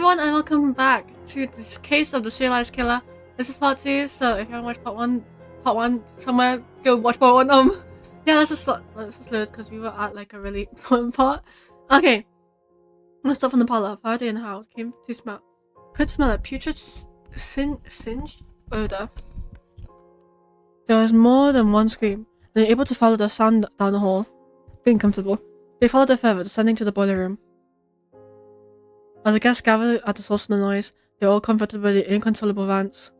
everyone, and welcome back to this case of the serialized killer. This is part 2, so if you haven't watched part one somewhere, go watch part 1. Yeah, let's just load because we were at like a really fun part. Okay, I'm gonna start from the parlor. Faraday and Harold could smell a putrid singed odor. There was more than one scream, and they were able to follow the sound down the hall. Being comfortable, they followed it further, descending to the boiler room. As the guests gathered at the source of the noise, they were all comforted by the inconsolable rants.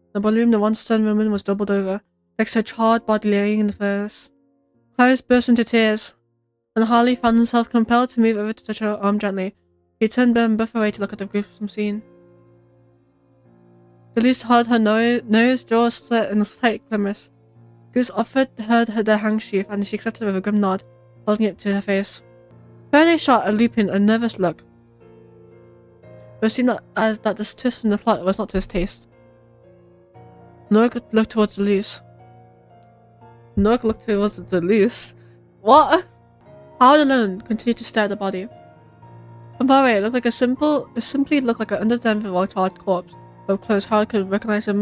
In the boiler room, the once stern woman was doubled over, next to her charred body laying in the furnace. Clarice burst into tears, and Harley found himself compelled to move over to touch her arm gently. He turned Ben Buff away to look at the gruesome scene. Delus held her nose, jaw slit in a tight grimace. Goose offered her the handkerchief, and she accepted it with a grim nod, holding it to her face. Faraday shot at Lupine a nervous look. But it seemed that this twist in the plot was not to his taste. Nowak looked towards Delus. What? Howard alone continued to stare at the body. From far away, it simply looked like an underdeveloped charred corpse. But up close, Howard could recognize the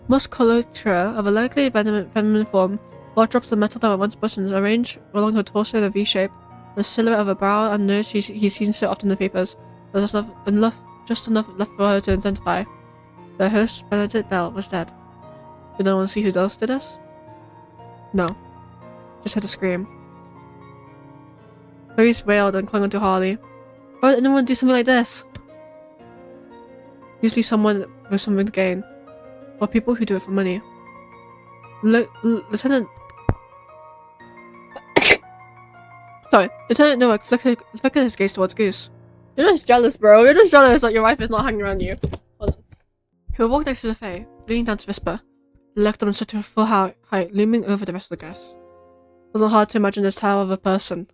musculature of a likely feminine form. Large drops of metal that were once buttons arranged along her torso in a V shape. The silhouette of a brow and nose he's seen so often in the papers. There was just enough left for her to identify. The host, Benedict Bell, was dead. Did no one see who else did this? No. Just heard a scream. Clarice wailed and clung onto Harley. Why would anyone do something like this? Usually someone with something to gain. Or people who do it for money. Lieutenant Nowak flickered his gaze towards Goose. You're just jealous, bro. You're just jealous that your wife is not hanging around you. Hold on. He walked next to the Fae, leaning down to whisper. He looked them to full height, looming over the rest of the guests. It wasn't hard to imagine this tower of a person.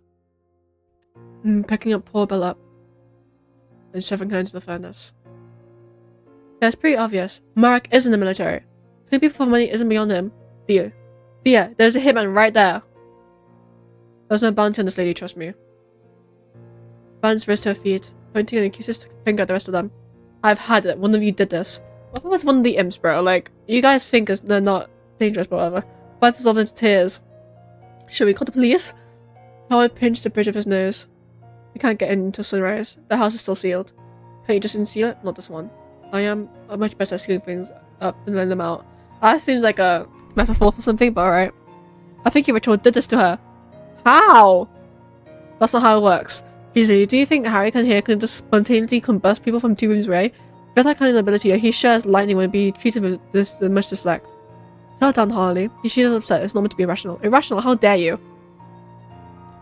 Picking up poor Belle up and shoving her into the furnace. Yeah, it's pretty obvious. Marek is in the military. Killing people for money isn't beyond him. Thea, there's a hitman right there. There's no bounty on this lady, trust me. Vance rose to her feet, pointing an accused finger at the rest of them. I've had it. One of you did this. What if it was one of the imps, bro? Like, you guys think they're not dangerous, but whatever. Vance dissolved into tears. Should we call the police? Howard pinched the bridge of his nose. We can't get in until sunrise. The house is still sealed. Can't you just unseal it? Not this one. I am much better at sealing things up than letting them out. That seems like a metaphor for something, but alright. I think your ritual did this to her. How? That's not how it works. Easy. Do you think Harry can just spontaneously combust people from 2 rooms away? With that kind of ability, he shares lightning would be treated with much dislike. Tell down, Harley. She is upset. It's not meant to be irrational. Irrational? How dare you?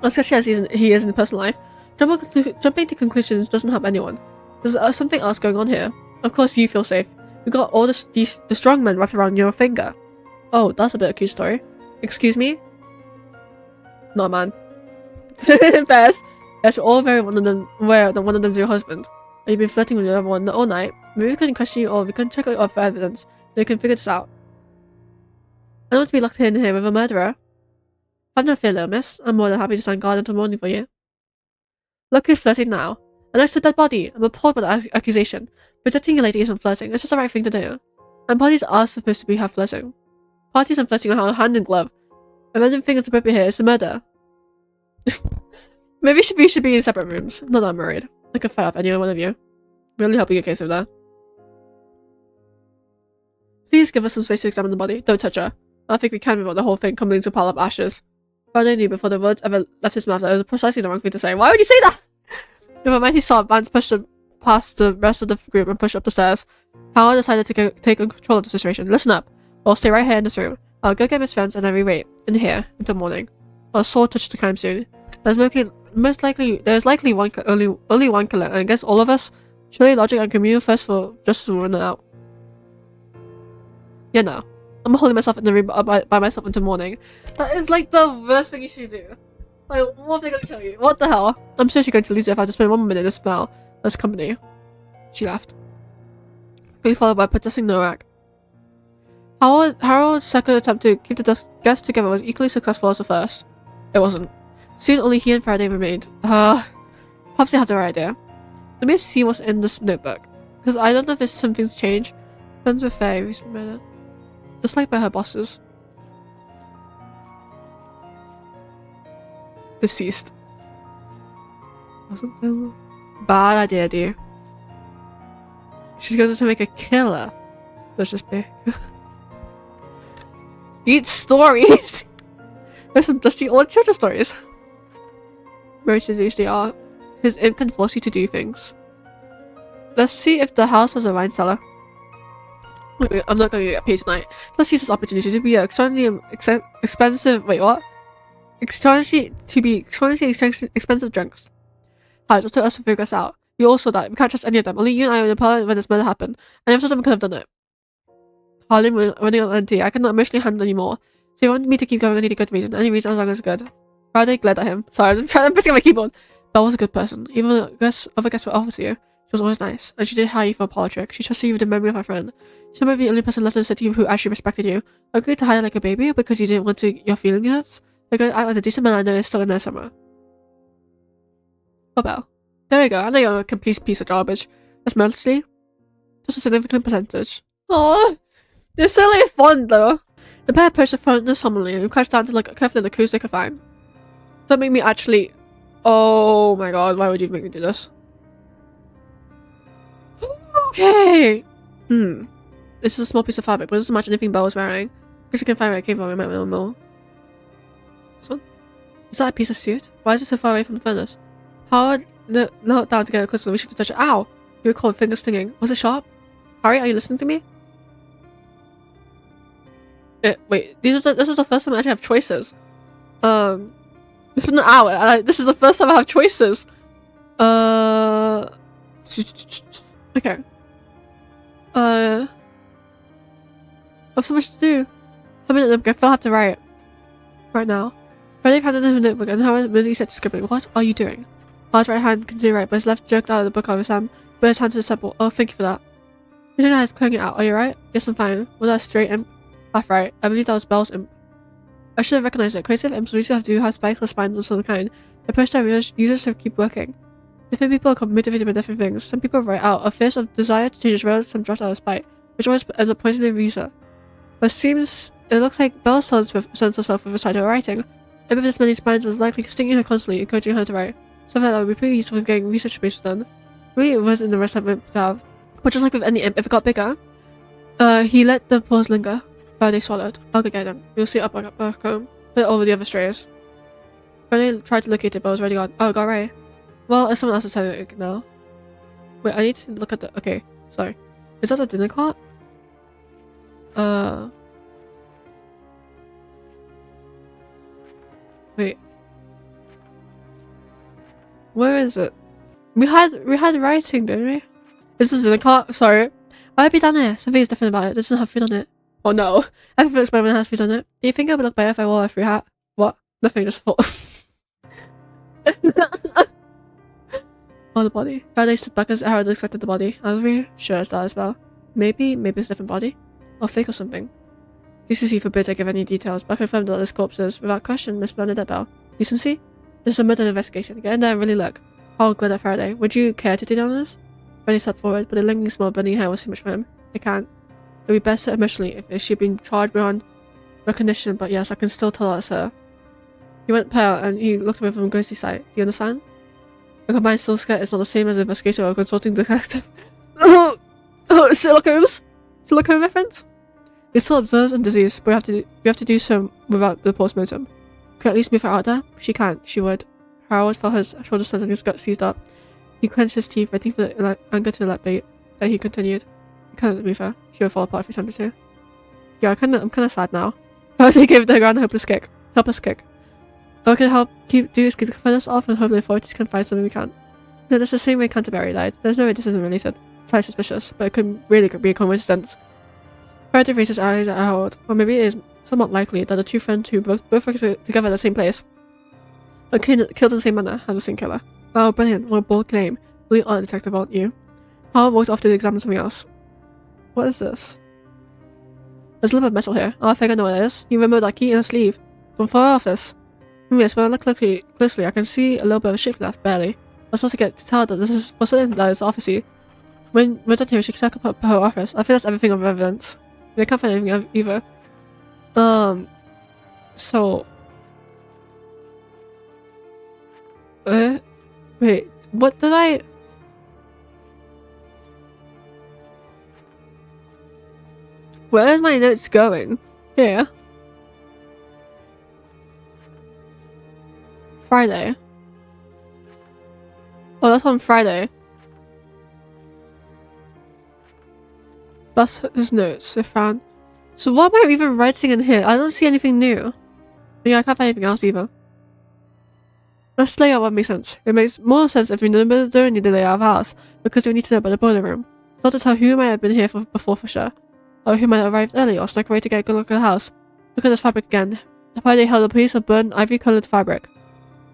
Especially as he is in personal life. Jumping to conclusions doesn't help anyone. There's something else going on here. Of course you feel safe. You got all the strong men wrapped around your finger. Oh, that's a bit of a cute story. Excuse me? Not a man. Best. Yes, you're all very aware that one of them's your husband. And you've been flirting with the other one all night. Maybe we can question you all. We can check out for evidence. They can figure this out. I don't want to be locked in here with a murderer. Have no fear, little miss. I'm more than happy to stand guard until morning for you. Look who's flirting now. And next to a dead body. I'm appalled by the accusation. Protecting a lady isn't flirting. It's just the right thing to do. And parties are supposed to have flirting. Parties and flirting are hand in glove. The random thing that's appropriate here is the murder. Maybe we should be in separate rooms. Not that I'm worried. I could fight off any one of you. Really helping your case over there. Please give us some space to examine the body. Don't touch her. I don't think we can without the whole thing coming to a pile of ashes. Faraday knew before the words ever left his mouth that it was precisely the wrong thing to say. Why would you say that? With a mighty sob, Vance pushed past the rest of the group and pushed up the stairs. Howard decided to take control of the situation. Listen up. I'll stay right here in this room. I'll go get Miss Vance and then we wait in here until morning. I'll sword touch the crime soon. There's likely only one killer, and I guess all of us. Surely logic and communal first for justice will run out. Yeah, no. I'm holding myself in the room by myself until morning. That is like the worst thing you should do. Like, what are they gonna kill you? What the hell? I'm sure she's going to lose it if I just spend 1 minute in this smell. This company. She left. Quickly followed by protesting Nowak. Harold's second attempt to keep the guests together was equally successful as the first. It wasn't. Soon only he and Faraday remained. Perhaps they had the right idea. Let me see what's in this notebook. Because I don't know if something's changed. Friends with Faye recently murdered. Disliked by her bosses. Deceased. Wasn't bad idea, dear. She's going to make a killer. Let's just be. Eat stories! There's some dusty old children's stories. Very seduced they are. His imp can force you to do things. Let's see if the house has a wine cellar. Wait, I'm not going to get paid tonight. Let's use this opportunity to be extraordinarily expensive. Wait, what? Extraordinarily expensive drunks. Alright, it's up to us to figure this out. You all saw that. We can't trust any of them. Only you and I were in the parliament when this murder happened. And if them could have done it. Harlan running on empty. I cannot emotionally handle anymore. So you want me to keep going? I need a good reason. Any reason as long as it's good. Friday glared at him. Sorry, I'm pressing my keyboard. Belle was a good person. Even though other guests were awful to you, she was always nice. And she did hire you for a politic. She trusted you with the memory of her friend. She might be the only person left in the city who actually respected you. Agreed to hire like a baby because you didn't want to your feeling hurts. They're going to act like a decent man I know is still in there somewhere. Oh, Belle. There we go. I know you're a complete piece of garbage. That's mostly just a significant percentage. Aww. They're so like fun though. The pair approached the front solemnly and crouched down to look carefully at the clues they could find. Don't make me actually. Oh my god, why would you make me do this? Okay. This is a small piece of fabric, but doesn't match anything Belle was wearing. Because I can find where it came from, I might know more. This one? Is that a piece of suit? Why is it so far away from the furnace? Howard knelt down to get closer and wishing to touch it. Ow! You recalled finger stinging. Was it sharp? Harry, are you listening to me? Wait, this is the first time I actually have choices. It's been an hour, and this is the first time I have choices. Okay. I have so much to do. How many notebook? I feel I have to write. Right now. Friday handed him a notebook, and Howard immediately said to scribbling. What are you doing? Howard's right hand continued to write, but his left jerked out of the book out of his hand, but his hand to the temple. Oh, thank you for that. His eyes clearing it out. Are you right? Yes, I'm fine. Was that a straight imp? Half right. I believe that was Belle's imp. I should have recognized it. Creative imps usually have spikes or spines of some kind. The approach that users to keep working. Different people are motivated by different things. Some people write out a fierce of desire to change his roles, some just out of spite, which always ends up poisoning the user. But it looks like Belle concerns herself with recital writing. And with this many spines was likely stinging her constantly, encouraging her to write. Something that would be pretty useful for getting research space done. Really, it wasn't the rest of it to have. But just like with any imp, if it got bigger, he let the pause linger. Friday swallowed. I'll go get them. You'll see it up back home. Put it over the other strays. Friday tried to locate it, but it was already gone. Oh, it got right. Well, it's someone else's turn it now. Wait, I need to look at the. Okay, sorry. Is that a dinner cart? Wait. Where is it? We had writing, didn't we? This is in a cart. Sorry. Why would it be down here? Something is different about it. It doesn't have food on it. Oh no. Everything looks better when it has food on it. Do you think it would look better if I wore a free hat? What? Nothing, just thought. Oh, the body. Friday stood back as Harold expected the body. I was really sure it's that as well. Maybe it's a different body. Or fake or something. Decency forbids I give any details, but I confirmed that this corpse is, without question, Miss Bernadette Bell. Decency? This is a murder investigation. Get in there and really look. Harold glared at Faraday. Would you care to do this? Faraday stepped forward, but the lingering smell of burning hair was too much for him. I can't. It would be best emotionally if she'd been charged beyond recognition, but yes, I can still tell that's her. He went pale and he looked away from Ghostie's side. Do you understand? A combined still skirt is not the same as an investigator or consulting detective. Oh, Sherlock Holmes? Sherlock Holmes reference? It's still observed and diseased, but we have to do so without the post-mortem. Could at least move her out there? She can't. She would. Harold felt his shoulders tense and his gut seized up. He clenched his teeth, waiting for the anger to let bait. Then he continued. You can't move her. She would fall apart if you attempted to. Yeah, I'm kinda sad now. He gave the ground a helpless kick. I can help do is keep us off and hope the authorities can find something we can. No, that's the same way Canterbury died. There's no way this isn't related. It's highly suspicious, but it could really be a coincidence. Faraday raised his eyes at Harold, or maybe it is somewhat likely that the two friends who both worked together at the same place were killed in the same manner as the same killer. Wow, brilliant. What a bold claim. Really are a detective, aren't you? Harold walked off to examine something else. What is this? There's a little bit of metal here. Oh, I think I know what it is. You remember that key in the sleeve. From far office. Yes, when I look closely, I can see a little bit of a shape left, barely. I was supposed to get to tell that this is for certain that it's office. When we're done here, she can check up her office. I think that's everything of evidence. They can't find anything either. So... wait, what did I... Where is my notes going? Here. Friday. Oh, that's on Friday. That's his notes I found. So what am I even writing in here? I don't see anything new. Yeah, I can't find anything else either. This layout won't make sense. It makes more sense if we don't need the layout of the house, because we need to know about the boiler room. Not to tell who might have been here before for sure, or who might have arrived early or snuck away to get a good look at the house. Look at this fabric again. Friday held a piece of burnt ivory-coloured fabric.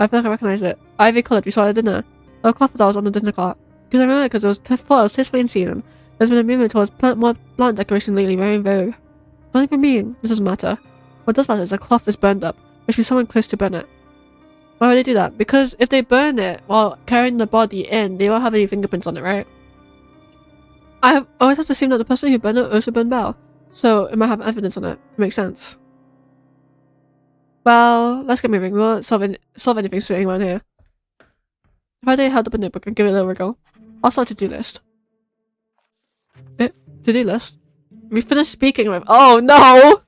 I feel like I recognize it. Ivy-coloured, we saw it at dinner. A cloth that was on the dinner cart. Because I remember it because it was tastefully in season. There's been a movement towards more plant decoration lately, very in vogue. What does it mean? This doesn't matter. What does matter is the cloth is burned up, which means someone close to burn it. Why would they do that? Because if they burn it while carrying the body in, they won't have any fingerprints on it, right? I always have to assume that the person who burned it also burned Belle, so it might have evidence on it. It makes sense. Well, let's get moving. We won't solve anything sitting around here. If I held up a notebook and give it a little wriggle, I'll start a to-do list. To-do list? We finished speaking with— oh no!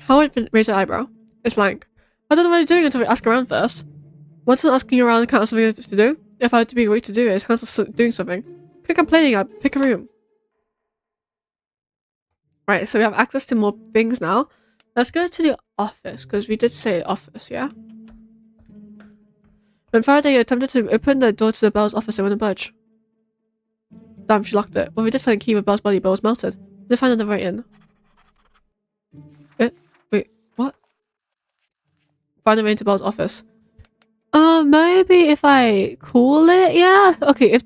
Howard raised an eyebrow. It's blank. I don't know what you're doing until we ask around first. Once asking around count something to do, if I had to be a way to do it, it's kind of doing something. Quit complaining, I'll pick a room. Right, so we have access to more things now. Let's go to the office, because we did say office, yeah? When Faraday attempted to open the door to the Belle's office, it wouldn't budge. Damn, she locked it. Well, we did find a key with Belle's body, but it was melted. We did find another way in. Wait, what? Find a way into Belle's office. Maybe if I cool it, yeah? Okay,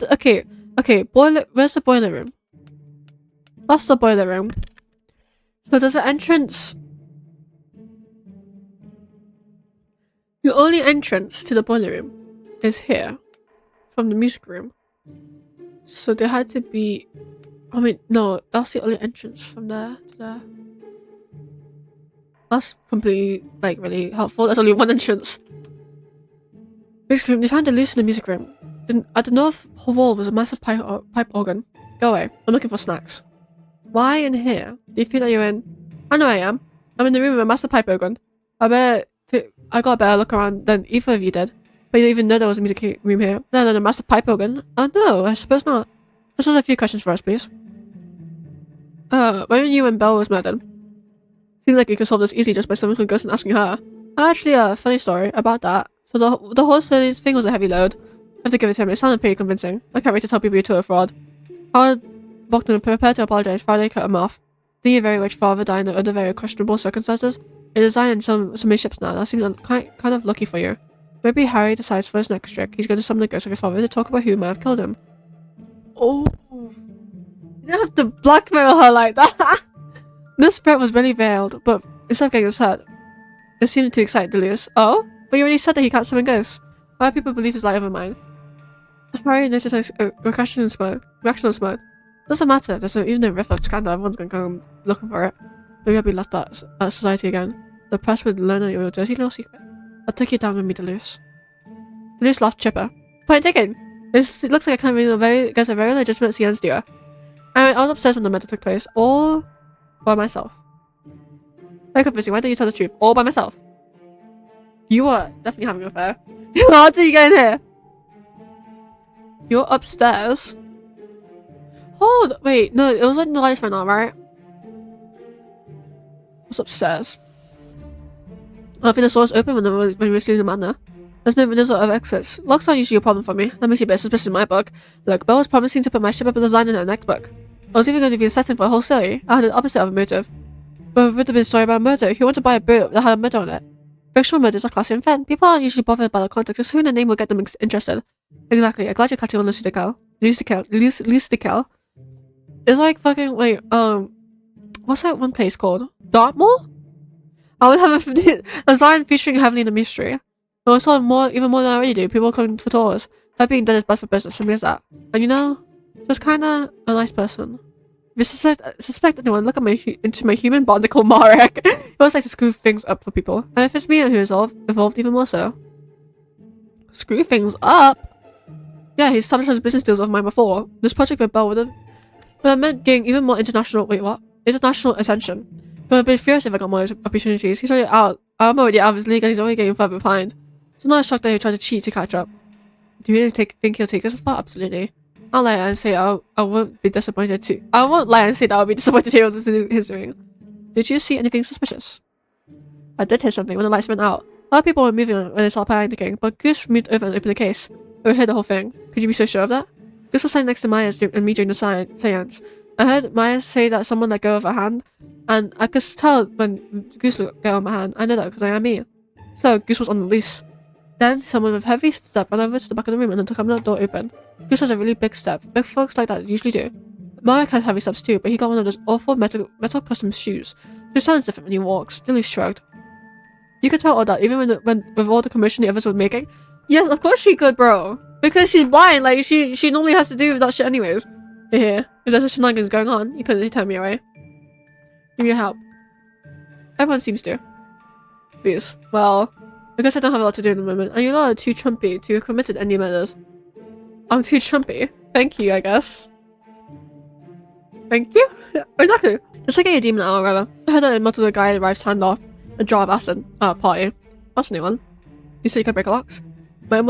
okay, boiler— where's the boiler room? That's the boiler room. So there's an entrance. The only entrance to the boiler room is here, from the music room. So there had to be— I mean, no, that's the only entrance from there to there. That's completely, like, really helpful. There's only one entrance. Music room. They found Delus in the music room. At the north wall was a massive pipe organ. Go away. I'm looking for snacks. Why in here? Do you feel that you're in? I know I am. I'm in the room with a massive pipe organ. I got a better look around than either of you did. But you didn't even know there was a music room here. No, a massive pipe organ. Oh no, I suppose not. Just has a few questions for us, please. When you and Belle was murdered? Seems like you could solve this easily just by someone who goes and asking her. Actually, a funny story about that. So the whole Serialised thing was a heavy load. I have to give it to him. It sounded pretty convincing. I can't wait to tell people you're to a fraud. Howard walked in and prepared to apologize. Friday cut him off. Then your very rich father died under very questionable circumstances. You're designing so many ships now. That seems kind of lucky for you. Maybe Harry decides for his next trick, he's going to summon the ghost of your father to talk about who might have killed him. Oh. You don't have to blackmail her like that. This threat was really veiled, but instead of getting upset, it seemed to excite Delus. Oh? But you already said that he can't summon ghosts. Why do people believe his lie over mine? Harry noticed a reaction in smoke. Doesn't matter. There's even a riff of scandal. Everyone's going to come looking for it. Maybe I'll be left at society again. The press would learn your dirty little secret. I'll take you down with me, Delus. Delus laughed chipper. Point taken. This looks like I can't really guess a very legitimate CN steer. I was upstairs when the murder took place, all by myself. Very confusing. Why don't you tell the truth? All by myself. You are definitely having an affair. How did you get in here? You're upstairs. Hold. Wait. No, it was like the lights went on, right? What's upstairs? I think the door was open when we were stealing the manor. There's no windows or exits. Locks aren't usually a problem for me. That makes you a bit suspicious in my book. Look, Belle was promising to put my ship up a design in her next book. I was even going to be a setting for a whole story. I had the opposite of a motive. But it would have been a story about murder. Who wanted to buy a boat that had a murder on it? Fictional murders are classy and fun. People aren't usually bothered by the context, just who in the name will get them interested. Exactly. I'm glad you're catching on Ludicael. Ludicael. It's like fucking, wait, what's that one place called? Dartmoor? I would have a design featuring heavily in the mystery. But I saw even more than I already do. People coming for tours. Her being dead is bad for business, something like that. And you know, she was kinda a nice person. If you suspect anyone, look at into my human bond called Marek. He always likes to screw things up for people. And if it's me who is involved, even more so. Screw things up? Yeah, he's sabotaged his business deals of mine before. This project with Bell would have meant getting even more international attention. He would have been furious if I got more opportunities. He's already out. I'm already out of his league and he's already getting further behind. It's not a shock that he tried to cheat to catch up. Do you really think he'll take us as far? Absolutely. I'll lie and say I won't be disappointed too. I won't lie and say that I'll be disappointed he was his doing. Did you see anything suspicious? I did hear something when the lights went out. A lot of people were moving when they saw panicking, but Goose moved over and opened the case. We heard the whole thing. Could you be so sure of that? Goose was sitting next to Maya and me during the seance. I heard Maya say that someone let go of her hand, and I could tell when Goose let go of my hand. I know that because I am me. So Goose was on the lease. Then someone with a heavy step ran over to the back of the room and then took the door open. Goose has a really big step. Big folks like that usually do. Marek had heavy steps too, but he got one of those awful metal custom shoes. His sounds different when he walks. Delus shrugged. You could tell all that, even with all the commotion the others were making. Yes, of course she could, bro. Because she's blind, like she normally has to do with that shit anyways. Here, if there's a shenanigans going on, you couldn't turn me away. Give me your help. Everyone seems to. Please. Well, I guess I don't have a lot to do in the moment, and you're not too trumpy to have committed any murders. I'm too trumpy. Thank you, I guess. Thank you? Exactly. Just like a demon out or whatever. I heard that a multiple guy arrives hand off a jar of acid at a party. That's a new one. You said you can break locks? But it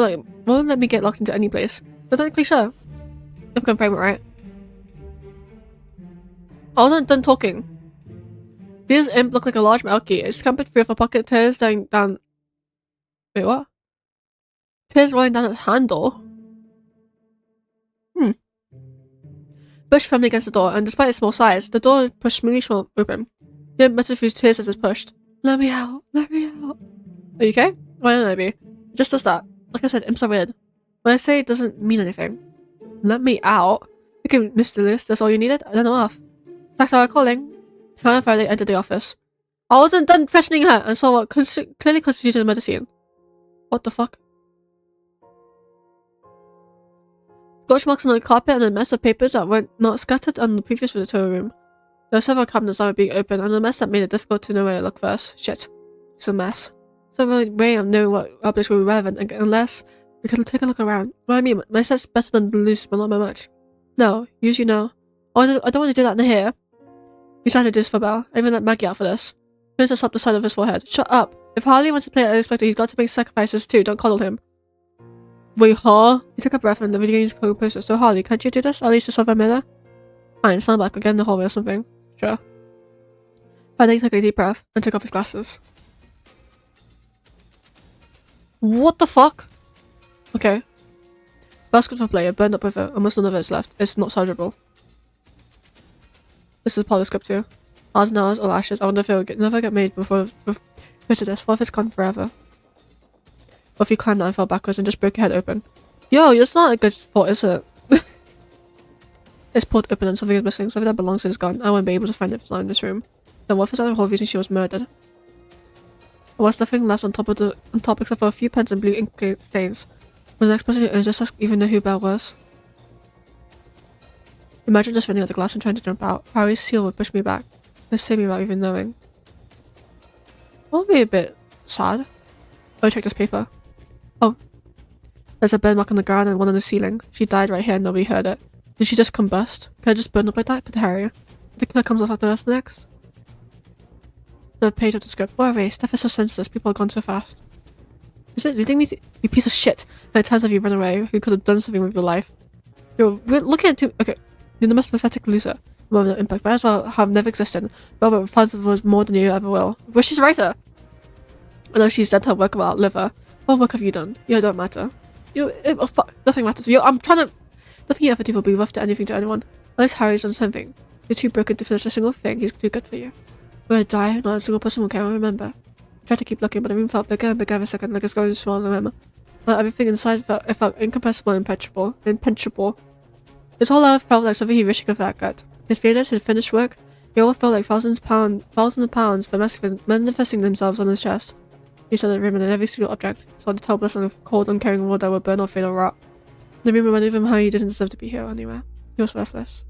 won't let me get locked into any place. But technically sure. If I can frame it right. I wasn't done talking. This imp looked like a large metal key. It scampered through her pocket, tears down. Wait, what? Tears rolling down its handle. Pushed firmly against the door, and despite its small size, the door pushed smoothly open. The imp muttered through tears as it pushed. Let me out! Let me out! Are you okay? Why don't I be? It just does that. Like I said, imps are weird. When I say it doesn't mean anything. Let me out? Okay, Mr. Lewis, that's all you needed? Then I'm off. That's how I'm calling. Hannah Friday entered the office. I wasn't done threatening her and saw what clearly constituted a murder scene. What the fuck? Scotch marks on the carpet and a mess of papers that were not scattered on the previous visitor room. There were several cabinets that were being opened, and a mess that made it difficult to know where to look first. Shit. It's a mess. There's no way of knowing what objects will be relevant unless we could take a look around. What I mean, my set's better than Delus, but not by much. No, usually no. I don't want to do that in here. We started to do this for Belle. I even let Maggie out for this. He just slapped the side of his forehead. Shut up. If Harley wants to play unexpected, he's got to make sacrifices too. Don't coddle him. Wait, huh? He took a breath and the video game's co-poster. So Harley, can't you do this? At least to solve a murder? Fine, stand back again in the hallway or something. Sure. But then he took a deep breath and took off his glasses. What the fuck? Okay. Basketball player burned up with it. Almost none of it is left. It's not salvageable. This is part of the script too. Hours and hours or ashes. I wonder if it will never get made before to this. What if it's gone forever? What if you climbed down and fell backwards and just broke your head open? Yo, that's not a good thought, is it? It's pulled open and something is missing. Something that belongs to is gone. I won't be able to find it if it's not in this room. Then what if it's the whole reason she was murdered? And what's the thing left on top except for a few pens and blue ink stains? Was the next person who just even know who Belle was? Imagine just running out the glass and trying to jump out. Harry's seal would push me back. It'd save me without even knowing. That would be a bit sad. Oh, check this paper. Oh. There's a burn mark on the ground and one on the ceiling. She died right here and nobody heard it. Did she just combust? Could I just burn up like that? Could Harry? The killer comes off after us next. The page of the script. What a race. Death is so senseless. People have gone so fast. Is it? You think me to, you piece of shit? How many times have you run away? Who could have done something with your life? We're looking at okay. You're the most pathetic loser. More than impact. Might as well have never existed. Robert Fuzz was more than you ever will. Well, she's a writer. I know she's dead. Her work will outlive her. What work have you done? You don't matter. Oh fuck. Nothing matters. I'm trying to. Nothing you ever do will be worth to anything to anyone. Unless Harry's done something. You're too broken to finish a single thing. He's too good for you. We'll die. Not a single person will care. I remember. I tried to keep looking, but the room felt bigger and bigger every second, like it's going to swallow him. Everything inside felt incompressible and impenetrable. His whole life felt like something he wished he could forget. His failures, his finished work, they all felt like thousands of pounds for manifesting themselves on his chest. He saw the room and in every single object. Saw the terrible lesson of cold, uncaring world that would burn or fade or rot. The room reminded him how he didn't deserve to be here anywhere. He was worthless.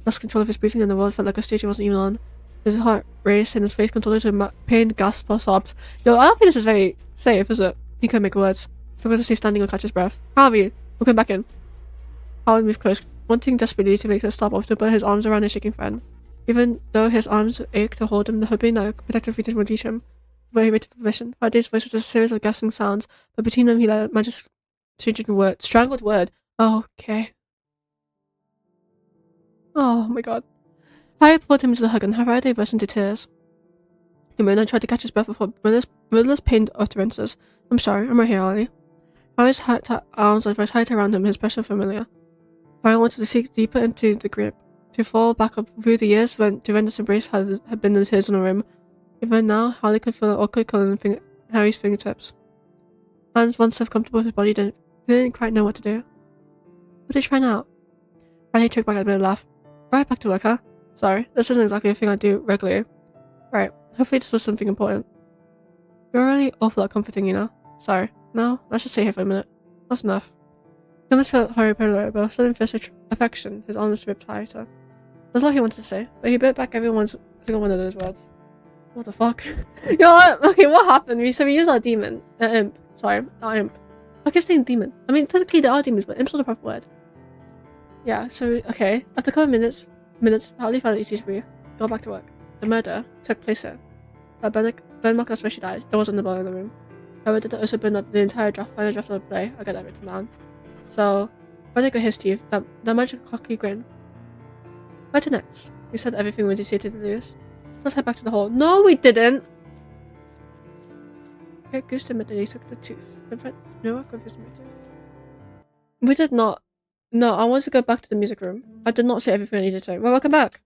Lost control of his breathing and the world felt like a stage he wasn't even on. His heart raced and his face contorted to pain, gasps or sobs. Yo, I don't think this is very safe, is it? He couldn't make words. He forgot to stay standing or catch his breath. Harvey, we'll come back in. Howard moved close, wanting desperately to make her stop or to put his arms around his shaking friend. Even though his arms ached to hold him, hoping that a protective reach would reach him. But he waited for permission. Faraday's voice was a series of gasping sounds, but between them he let magic strangled word. Oh, okay. Oh my god. Harry pulled him into the hug and Faraday burst into tears. He moaned and tried to catch his breath before wordless pained utterances. I'm sorry, I'm right here, Ollie. Harry's arms were tight around him, his pressure familiar. Harry wanted to sink deeper into the grip, to fall back up through the years when Dorenda's embrace had been the tears in a room. Even now, Harley could feel an awkward curl in Harry's fingertips. Hands once so comfortable with his body didn't quite know what to do. What are you trying out? Harry choked back at a bit of laugh. Right, back to work, huh? Sorry, this isn't exactly a thing I do regularly. Right, hopefully this was something important. You're really awful at comforting, you know? Sorry. No, let's just stay here for a minute. That's enough. He almost felt Harry polar, but a sudden fierce affection, his arms ripped tighter. That's all he wanted to say, but he bit back every single one of those words. What the fuck? Yo, okay, what happened? So we used our demon. Imp. Sorry, not imp. I keep saying demon. I mean, technically there are demons, but imp's not the proper word. Yeah, so, okay. After a couple of minutes, Harley found it easy to breathe. Go back to work. The murder took place here. That burn mark that's where she died. It wasn't the burn in the room. However, did also burn up the entire final draft of the play. I got that written down. So, Frederick got his teeth, that magic cocky grin. Where to next? We said everything we decided to lose. So let's head back to the hall. No, we didn't! Okay, Goose to admit that he took the tooth. Nowak confused my tooth. We did not. No, I want to go back to the music room. I did not say everything I needed to say. Well, welcome back.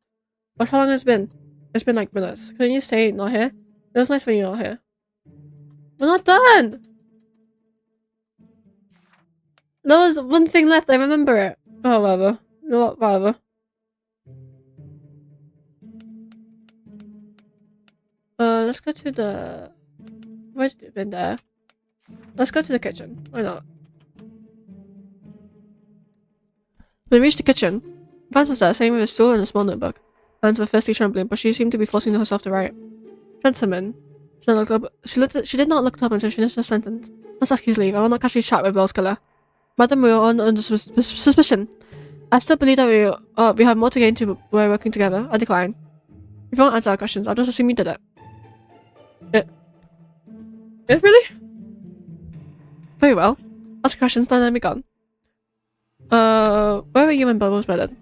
But how long has it been? It's been like minutes. Couldn't you stay not here? It was nice when you're not here. We're not done! There was one thing left, I remember it. Oh, whatever. You know what, whatever. Let's go to the... Where's it been there? Let's go to the kitchen. Why not? When we reached the kitchen, Vance was there, sitting with a stool and a small notebook. Hands were firstly trembling, but she seemed to be forcing herself to write. Gentlemen. She did not look up until she finished her sentence. Let's ask his leave. I will not casually chat with Bell's killer. Madam, we are under suspicion. I still believe that we have more to gain to we're working together. I decline. If you won't answer our questions, I'll just assume you did it. Really? Very well. Ask questions, then let me gone. Where were you when Belle was murdered?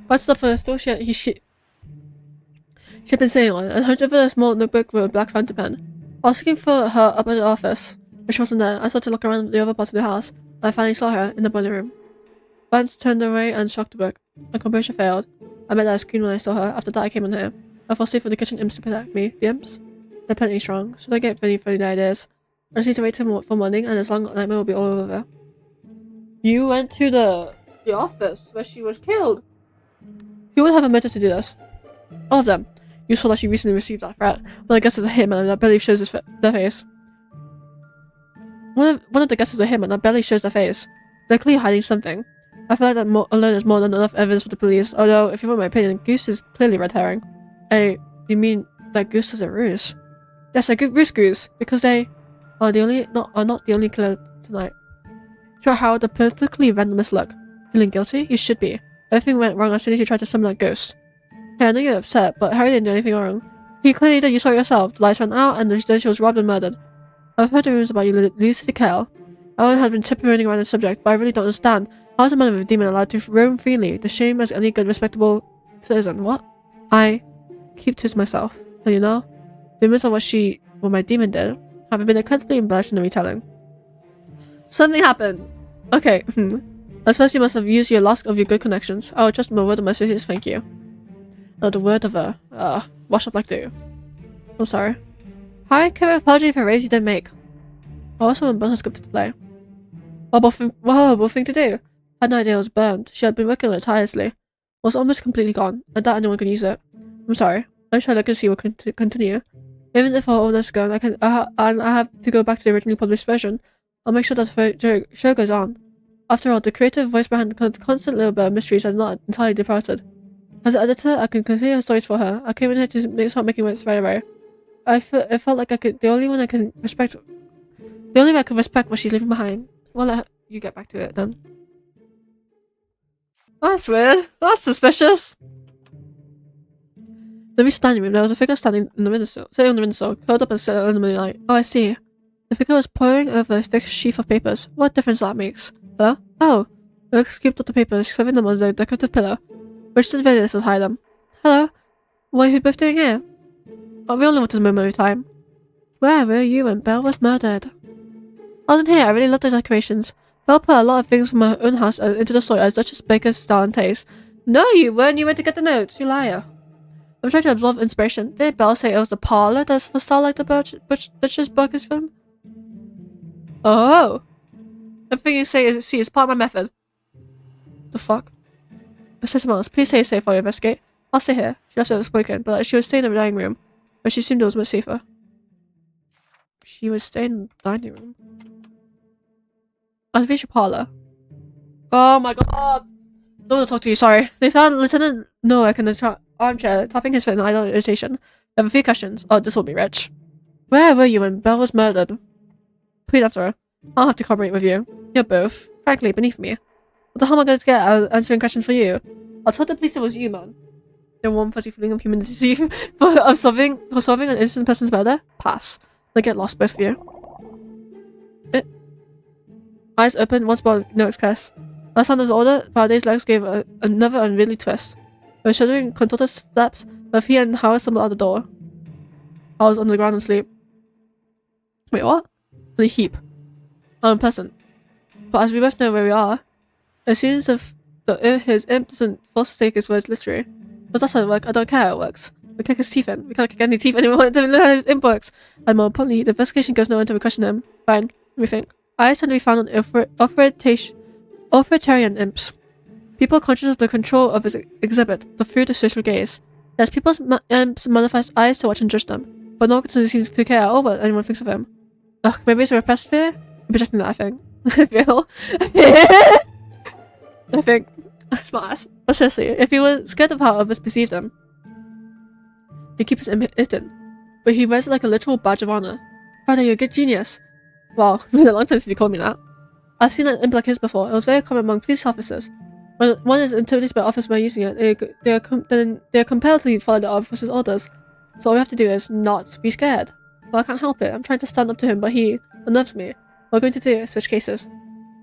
Vance stood up for the stool she had been sitting on, and hunched over a small notebook with a black fountain pen. I was looking for her up at the office, but she wasn't there. I started to look around the other parts of the house, and I finally saw her in the boiler room. Vance turned away and shocked the book. My composure failed. I met that scream when I saw her. After that, I came in here. I fell asleep for the kitchen imps to protect me. The imps? They're plenty strong, so don't get any funny ideas. I just need to wait till morning, and as long nightmare will be all over. You went to the office where she was killed. Who would have a motive to do this? All of them. You saw that she recently received that threat. Well, I guess it's a hitman and that barely shows their face. One of the guesses is a hitman that barely shows their face. They're clearly hiding something. I feel like that alone is more than enough evidence for the police, although, if you want my opinion, Goose is clearly red herring. You mean that Goose is a ruse? Yes, a ruse Goose, because they are not the only killer tonight. Sure, Harold, a particularly randomest look. Feeling guilty? You should be. Everything went wrong as soon as you tried to summon that ghost. Hey, I know you're upset, but Harry didn't do anything wrong. He clearly did, you saw it yourself. The lights went out, and then she was robbed and murdered. I've heard the rumors about you, Ludicael. Everyone has been tiptoeing around the subject, but I really don't understand. How is a man with a demon allowed to roam freely, the same as any good, respectable citizen? What? I keep to myself. And you know, the rumors of what my demon did have been incredibly embellished in the retelling. Something happened. Okay, I suppose you must have used your last of your good connections. I will trust my word of my associates, thank you. Not the word of a, wash up like you. I'm sorry. Harry, can I apologize for a raise you didn't make? Or was someone burned her script to play? Horrible thing to do. I had no idea it was burned. She had been working on it tirelessly. It was almost completely gone. I doubt anyone could use it. I'm sorry. I wish our legacy would continue. Even if our owner's gone, I have to go back to the originally published version. I'll make sure that the show goes on. After all, the creative voice behind the constant little bit of mysteries has not entirely departed. As an editor, I can continue her stories for her. I came in here to start making waves right away. I felt like the only way I could respect what she's leaving behind. Well, let you get back to it then. That's weird. That's suspicious. In the recent dining room, there was a figure sitting on the windowsill, curled up and staring under the light. Oh, I see. The figure was poring over a thick sheaf of papers. What difference that makes? Hello? Oh! Nowak scooped up the papers, shoving them under the decorative pillow. Which did Delus to hide them? Hello? What are you both doing here? Oh, we only wanted a moment of time. Where were you when Belle was murdered? I wasn't here. I really loved the decorations. Belle put a lot of things from her own house into the story as Duchess Baker's style and taste. No, you weren't. You went to get the notes. You liar. I'm trying to absorb inspiration. Did Belle say it was the parlor that's for style like the Duchess Baker's film? Oh! Everything you say is part of my method. The fuck? I said something else. Please stay safe while you investigate. I'll stay here. She left it spoken, but she would stay in the dining room, where she assumed it was much safer. She would stay in the dining room. I'll reach your parlor. Oh my god! Don't want to talk to you, sorry. They found Lieutenant Nowak in the armchair, tapping his foot in idle irritation. I have a few questions. Oh, this will be rich. Where were you when Belle was murdered? Please answer her. I'll have to cooperate with you. You're both, frankly, beneath me. What the hell am I going to get out of answering questions for you? I'll tell the police it was you, man. The warm, fuzzy feeling of humanity for solving an innocent person's murder? Pass. They get lost, both of you. Eyes open, once more, no excess. Last time there was order, Faraday's legs gave another unwieldy twist. They were shuddering, contorted steps, but he and Howard stumbled out the door. I was on the ground asleep. Wait, what? In a heap. Unpleasant. But as we both know where we are, it seems as if his imp doesn't force to take his words literally. But that's how it works. I don't care how it works. We can't kick his teeth in. We can't kick any teeth anymore until we learn how his imp works. And more importantly, the investigation goes nowhere until we question him. Fine. Let me think. Eyes tend to be found on authoritarian imps. People conscious of the control of his exhibit, through the social gaze. Yes, people's imps manifest eyes to watch and judge them, but no one seems to care at all what anyone thinks of him. Ugh, maybe it's a repressed fear? I'm projecting that, I think. I think. Smart ass. But seriously, if he was scared of how others perceived him, he'd keep his imp hidden. But he wears it like a literal badge of honor. Father, you're a good genius. Well, it's been a long time since you called me that. I've seen an imp like his before. It was very common among police officers. When one is intimidated by officers by using it, they are compelled to follow the officer's orders. So all we have to do is not be scared. Well, I can't help it. I'm trying to stand up to him, but he unnerves me. What we're going to do is switch cases.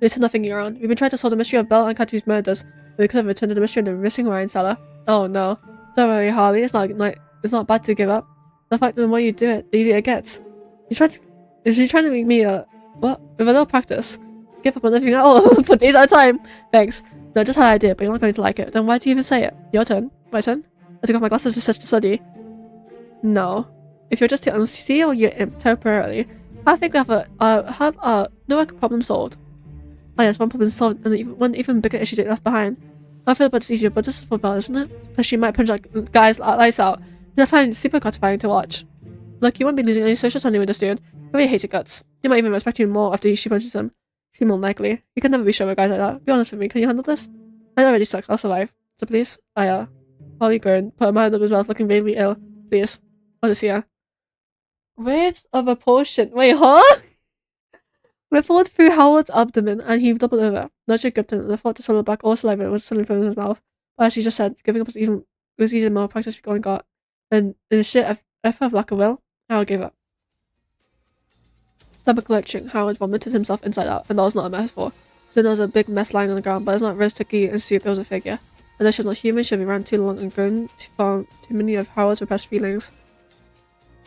We turn nothing around. We've been trying to solve the mystery of Belle and Cathy's murders, but we could have returned to the mystery of the missing wine cellar. Oh no. Don't worry, Harley. It's not bad to give up. The fact that the more you do it, the easier it gets. Is he trying to make me what? With a little practice. Give up on everything at all for days at a time. Thanks. No, just had an idea, but you're not going to like it. Then why do you even say it? Your turn. My turn? I took off my glasses to search the study. No. If you're just to unseal your imp temporarily, I think we have a Nowak problem solved. Oh yes, one problem solved, and one even bigger issue left behind. I feel about it's easier, but this is for Belle, isn't it? Because she might punch like guys' lights out. And I find it super gratifying to watch. Look, you won't be losing any social standing with this dude. You really hate your guts. You might even respect you more after she punches him. You seem unlikely. You can never be sure with guys like that. Be honest with me, can you handle this? I know it already sucks, I'll survive. So please, Holly groaned, put her hand up his mouth, looking vaguely ill. Please. I'll just see her. Waves of a potion. Wait, huh? Rippled through Howard's abdomen, and he doubled over. Nurture gripped him, and the thought to swallow back all saliva was suddenly filling his mouth. But as she just said, giving up was even more practice we got. And in a shit effort of lack of will, Howard gave up. Stomach lurching, Howard vomited himself inside out, and that was not a metaphor. So there was a big mess lying on the ground, but it's not roast turkey and soup, it was a figure. And though she was not human, she had been around too long and grown too many of Howard's repressed feelings.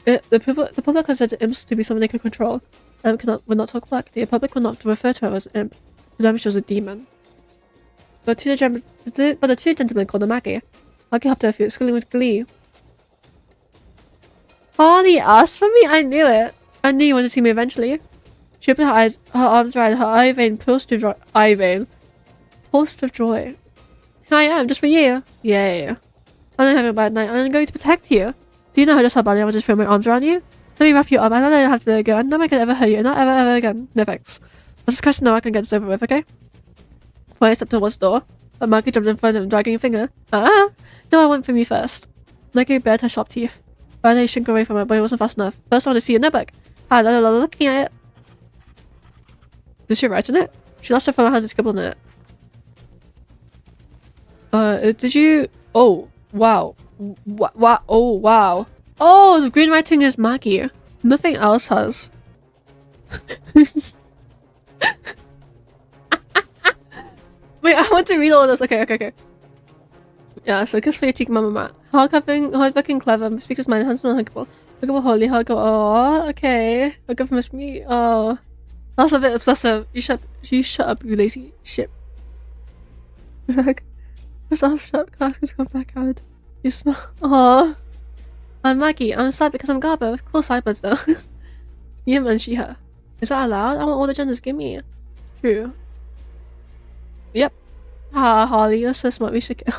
The public considered imps to be someone they could control. The imp would not talk back. The public would not refer to her as an imp. To them she was a demon. But the two gentlemen called her Maggie. Maggie helped her feel squealing with glee. Harley asked for me? I knew it. I knew you wanted to see me eventually. She opened her arms wide, her eye vein pulsed with joy. Here I am, just for you. Yay. I don't have a bad night, and I'm going to protect you. Do you know just how badly I wanted to throw my arms around you? Let me wrap you up. I don't know you have to let it go. I don't make it ever hurt you. Not ever again. No thanks. Let's just catch Nowak and get this over with, okay? Before I stepped towards the door, but Maggie jumped in front of him, dragging a finger. No, I went from you first. Maggie bared her sharp teeth. Faraday shrunk away from it, but it wasn't fast enough. First, I want to see your notebook. Looking at it. Did she write in it? She lost her phone and had to scribble in it. Did you... Oh, wow. What? Oh, wow. Oh, the green writing is Maggie. Nothing else has. Wait, I want to read all of this. Okay. Yeah, so kiss for your cheek, Mama. Hardworking, clever, speaks his mind, handsome and huggable. Huggable, holy, huggable. Oh, okay. Hugger from me. Oh. That's a bit obsessive. You shut up, you lazy shit. Like, yourself shut up, class, come back out. You smell. Aww. I'm Maggie. I'm sad because I'm Garbo. Cool sideburns though. Him and she, her. Is that allowed? I want all the genders. Give me. True. Yep. Ah, Harley, you're so smart. We should go.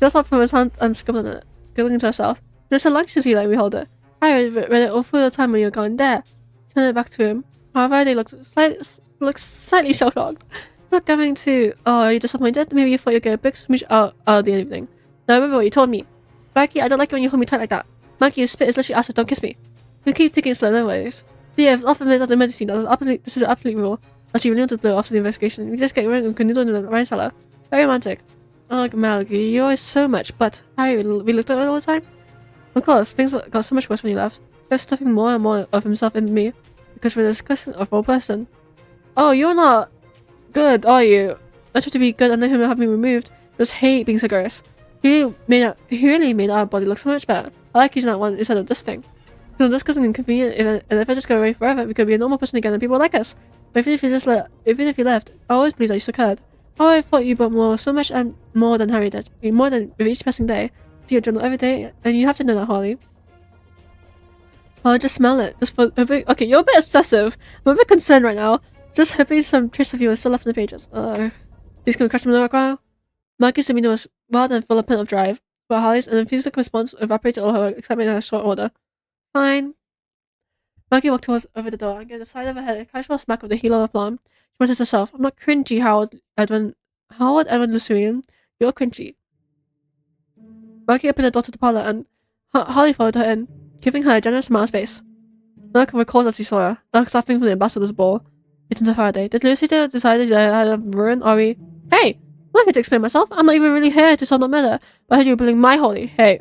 Just up from his hand and scribbling it, giggling to herself. You're so lucky to see like we hold it. I read it all through the time when you were going there. Turn it back to him. However, they looked slightly shocked. Not going to. Oh, are you disappointed? Maybe you thought you'd get a big smooch out of the evening. Now remember what you told me. Maggie, I don't like it when you hold me tight like that. Maggie, your spit is literally acid. Don't kiss me. You keep taking it slow, no worries. Yeah, if often minutes after medicine, this is an absolute rule. As you really want to blow after the investigation, we just get rid of canoodle in the wine cellar. Very romantic. Oh, Maggie, you always so much, but Harry, we looked at it all the time. Of course, things got so much worse when you left. He was stuffing more and more of himself in me because we're a disgusting, awful person. Oh, you're not good, are you? I tried to be good and let him have me removed. I just hate being so gross. He really made our body look so much better. I like using that one instead of this thing. So this isn't inconvenient, and if I just go away forever, we could be a normal person again and people like us. But even if you left, I always believed that you still cared. Oh, I thought you brought so much and more than Harry did. More than with each passing day. See your journal every day, and you have to know that, Harley. Oh, just smell it. Just for a bit. Okay, you're a bit obsessive. I'm a bit concerned right now. Just hoping some trace of you is still left in the pages. These can crush them in the crowd. Maggie's demeanor was rather than full of pent-up drive, but Harley's and enthusiastic response evaporated all her excitement in a short order. Fine. Maggie walked over the door and gave the side of her head a casual smack with the heel of her palm. She muttered to herself, I'm not cringy, Harold Edwin Lucian. You're cringy. Maggie opened the door to the parlor and Harley followed her in, giving her a generous amount of space. Nowak recalled as he saw her, laughing from the ambassador's ball. It turned to Faraday. Did Lucy decide that I had a ruin? Are we? Hey! I'm not here to explain myself. I'm not even really here to solve that murder. But I heard you were bullying my Holly. Hey,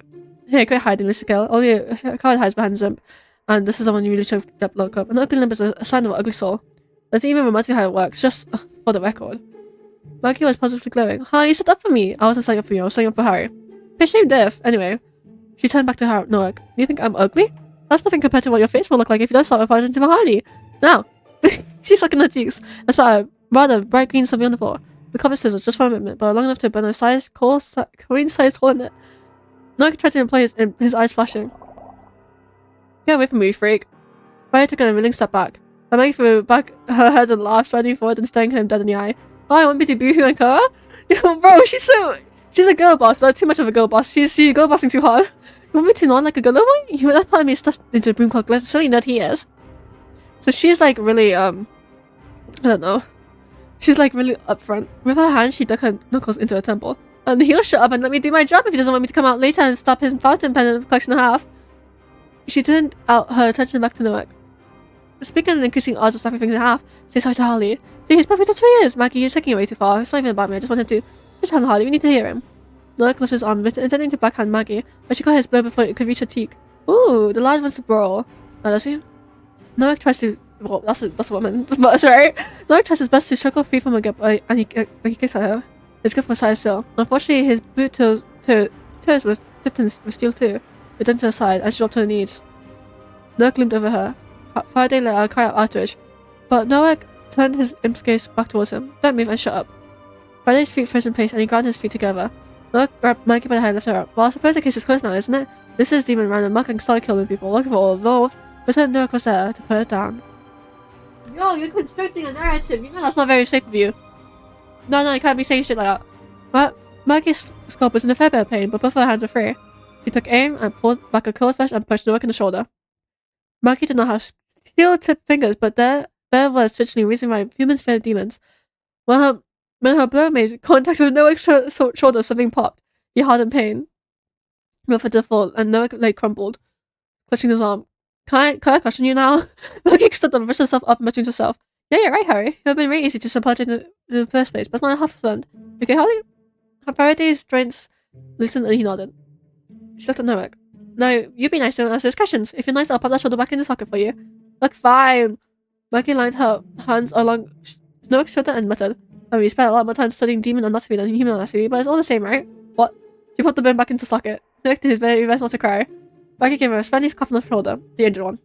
quit hiding, Ludicael. Only a coward hides behind his imp. And this is the one you really should look up. An ugly limp is a sign of an ugly soul. Doesn't even remind me how it works, just for the record. Maggie was positively glowing. Hi, you stood up for me. I wasn't setting up for you, I was setting up for Harry. Bitch named Diff. Anyway, she turned back to Harold. Nowak. Do you think I'm ugly? That's nothing compared to what your face will look like if you don't start apologizing to Harley. Now, she's sucking her cheeks. That's why a rather bright green something on the floor. We covered scissors just for a moment, but long enough to burn a coin-sized hole in it. Nowak tried to employ his eyes flashing. Get away from me, freak. Riley took a willing step back. But Maggie threw back her head and laughed, striding forward and staring him dead in the eye. Oh, I want me to boohoo and Kara? Bro, she's a girl boss, but too much of a girl boss. She's girl bossing too hard. You want me to nod like a girl boy? That part of me is stuffed into a broom cloak, like silly nerd he is. So she's like really, I don't know. She's like really upfront. With her hand, she dug her knuckles into her temple. And he'll shut up and let me do my job if he doesn't want me to come out later and stop his fountain pen collection in half. She turned out her attention back to Nowak. Speaking of increasing odds of snapping things in half, say sorry to Harley. See, he's perfect for 2 years. Maggie, you're taking it way too far. It's not even about me. I just want him to. Just handle Harley. We need to hear him. Nowak lifted his arm, intending to backhand Maggie, but she caught his blow before it could reach her cheek. Ooh, the lad wants to brawl. Oh, does he? Nowak tries to. Well, that's a woman, but sorry. Nowak tries his best to struggle free from her grip, and he kicks at her. His grip was tight still. Unfortunately, his boot toes was dipped in with steel too. It turned to her side, and she dropped to her knees. Nowak loomed over her. Faraday let her cry out outrage, but Nowak turned his imp's gaze back towards him. Don't move and shut up. Faraday's feet froze in place, and he ground his feet together. Nowak grabbed Maggie by the head and lifted her up. Well, I suppose the case is closed now, isn't it? This is Demon Random. Mark can start killing people, looking for all involved. But then Nowak was there to put it down. Yo, you're constructing a narrative. You know that's not very safe of you. No, you can't be saying shit like that. What? Maggie's scalp was in a fair bit of pain, but both her hands were free. She took aim and pulled back a curled flesh and punched Nowak in the shoulder. Maggie did not have steel-tipped fingers, but there was twitching reason why humans fear demons. When her blow made contact with Nowak's shoulder, something popped. He howled in pain. With a default, and Nowak lay crumpled, clutching his arm. Can I question you now? Maggie stood up and brushed herself up, muttering to herself. Yeah, you're right, Harry. It would have been very easy to apologize in the first place, but it's not half fun. Okay, Harley? Her priorities, joints, loosened, and he nodded. She looked at Nowak. Now, you be nice, don't ask those questions. If you're nice, I'll pop that shoulder back in the socket for you. Look, fine. Maggie lined her hands along Nowak's shoulder and muttered. I mean, we spent a lot more time studying demon anatomy than human anatomy, but it's all the same, right? What? She popped the bone back into the socket. Nowak did his very best not to cry. Maggie gave her a friendly cuff on the shoulder. The injured one.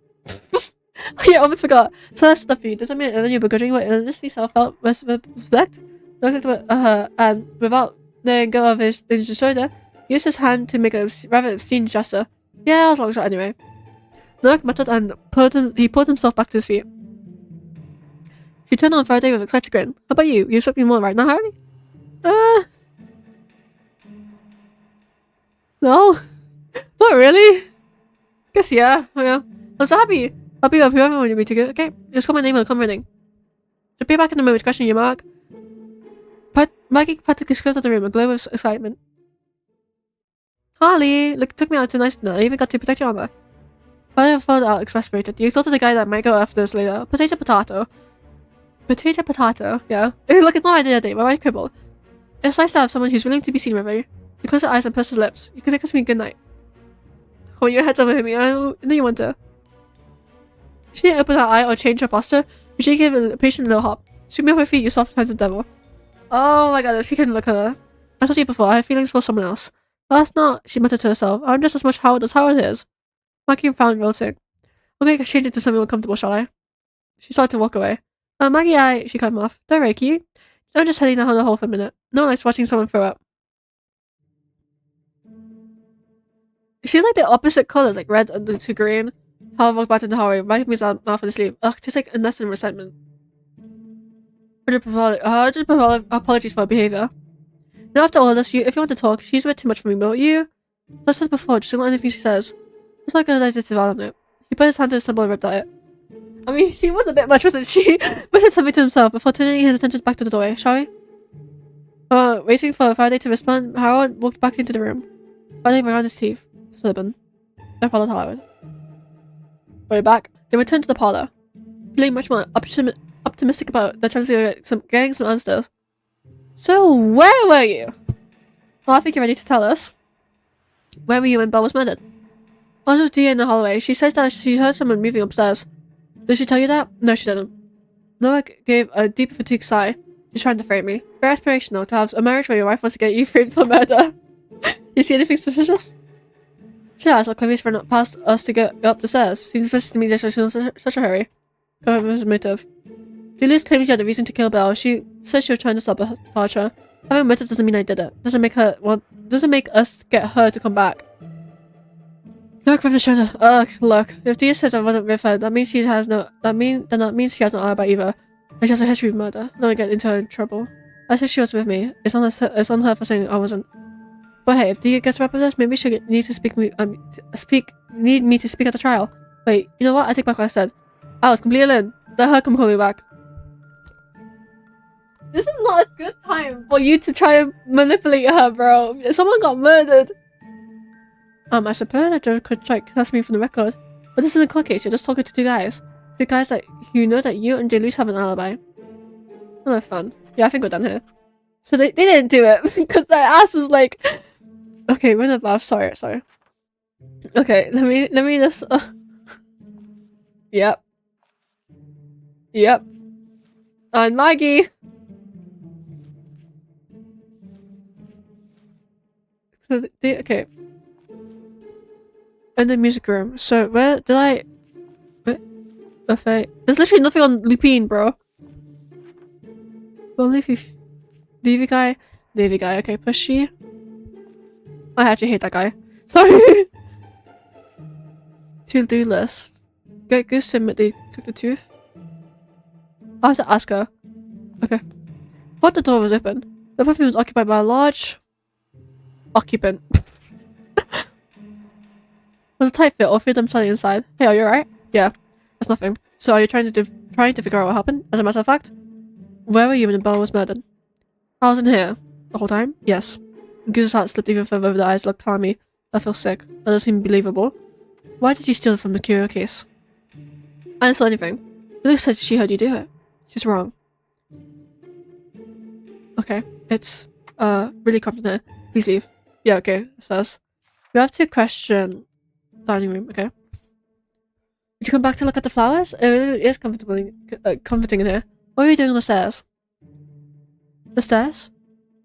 Yeah, I almost forgot. So that's the feed. Does that mean that you're begrudging what illness self felt respect? Nowak looked at her and, without letting go of his injured shoulder, used his hand to make a rather obscene gesture. Yeah, I was long shot anyway. Nowak muttered and he pulled himself back to his feet. She turned on Faraday with an excited grin. How about you? You expect me more right now, Harry? No. Not really. Guess yeah. Oh yeah. I'm so happy. I'll be up whoever wanted me to go. Okay, just call my name and come running. She'll be back in a moment, question you, Mark. But Maggie practically screamed out the room, a glow of excitement. Harley! Look, took me out to a nice dinner. I even got to protect your honor. I followed out, exasperated. You exalted the guy that might go after us later. Potato. Potato, yeah. Look, it's not my dinner date, but why cribble? It's nice to have someone who's willing to be seen with you. You close your eyes and purse his lips. You can kiss me goodnight. Hold your heads over me. I know you want to. She didn't open her eye or change her posture, but she gave a patient little hop. Sweep me off her feet, you soft hands of devil. Oh my god, she couldn't look at her. I told you before, I have feelings for someone else. But that's not, she muttered to herself. I'm just as much Howard as Howard is. Maggie found wilting. Okay, change it to something more comfortable, shall I? She started to walk away. Maggie, she cut him off. Don't rake you. I'm just heading down the hole for a minute. No one likes watching someone throw up. She's like the opposite colours, like red to green. Howard walked back into the hallway, wiping his mouth with his sleeve. Ugh, tastes like a nest in resentment. Just apologies for her behaviour. Now after all this, if you want to talk, she's a bit too much for me, but you... As I said before, just ignore anything she says. Just like I did to Valentine. He put his hand to his temple and ripped at it. I mean, she was a bit much, wasn't she? Muttered something to himself before turning his attention back to the doorway, shall we? Waiting for Faraday to respond, Harold walked back into the room. Faraday around his teeth. Stubborn. I followed Howard. Way back. They returned to the parlor, feeling much more optimistic about the chance of getting some answers. So, where were you? Well, I think you're ready to tell us. Where were you when Belle was murdered? I was with Dia in the hallway. She says that she heard someone moving upstairs. Did she tell you that? No, she didn't. Nowak gave a deep fatigued sigh. She's trying to frame me. Very aspirational to have a marriage where your wife wants to get you framed for murder. You see anything suspicious? She asked what Chloe's friend past us to get up the stairs. Seems suspicious to me that she's in such a hurry. What was her motive? Delus claims you had a reason to kill Belle. She says she was trying to sabotage her. Having a motive doesn't mean I did it. Doesn't make us get her to come back. Nowak grabbed his shoulder. Ugh, look. If Dia says I wasn't with her, that means she has no she has no alibi either. And she has a history of murder. No, I get into her trouble. I said she was with me. It's on her for saying I wasn't. But hey, if Dia gets wrapped with this, maybe she'll need me to speak at the trial. Wait, you know what? I take back what I said. I was completely alone. Let her come call me back. This is not a good time for you to try and manipulate her, bro. Someone got murdered. I suppose that Joe could try curse me from the record. But this isn't a court case, you're just talking to two guys. Two guys that you know that you and Delus have an alibi. Oh, no fun. Yeah, I think we're done here. So they didn't do it because their ass was like... Okay, we're in the bath. Sorry. Okay, let me just... Yep. And Maggie! So okay. In the music room. So where did I... Okay. There's literally nothing on Lupine, bro. Only if you... Davy guy. Okay, pushy. I actually hate that guy. Sorry. To-do list. Get Goose to admit they took the tooth. I'll have to ask her. Okay. Thought the door was open. The bathroom was occupied by a large occupant. Was a tight fit, all three of them standing inside. Hey, are you alright? Yeah. That's nothing. So are you trying to figure out what happened? As a matter of fact, where were you when Belle was murdered? I was in here. The whole time? Yes. Goose's heart slipped even further over the eyes, looked clammy. I feel sick. That doesn't seem believable. Why did you steal it from the curio case? I didn't steal anything. Delus said she heard you do it. She's wrong. Okay. It's, really competent. Please leave. Yeah, okay. First. We have to question dining room, okay? Did you come back to look at the flowers? It is comforting in here. What were you doing on the stairs? The stairs?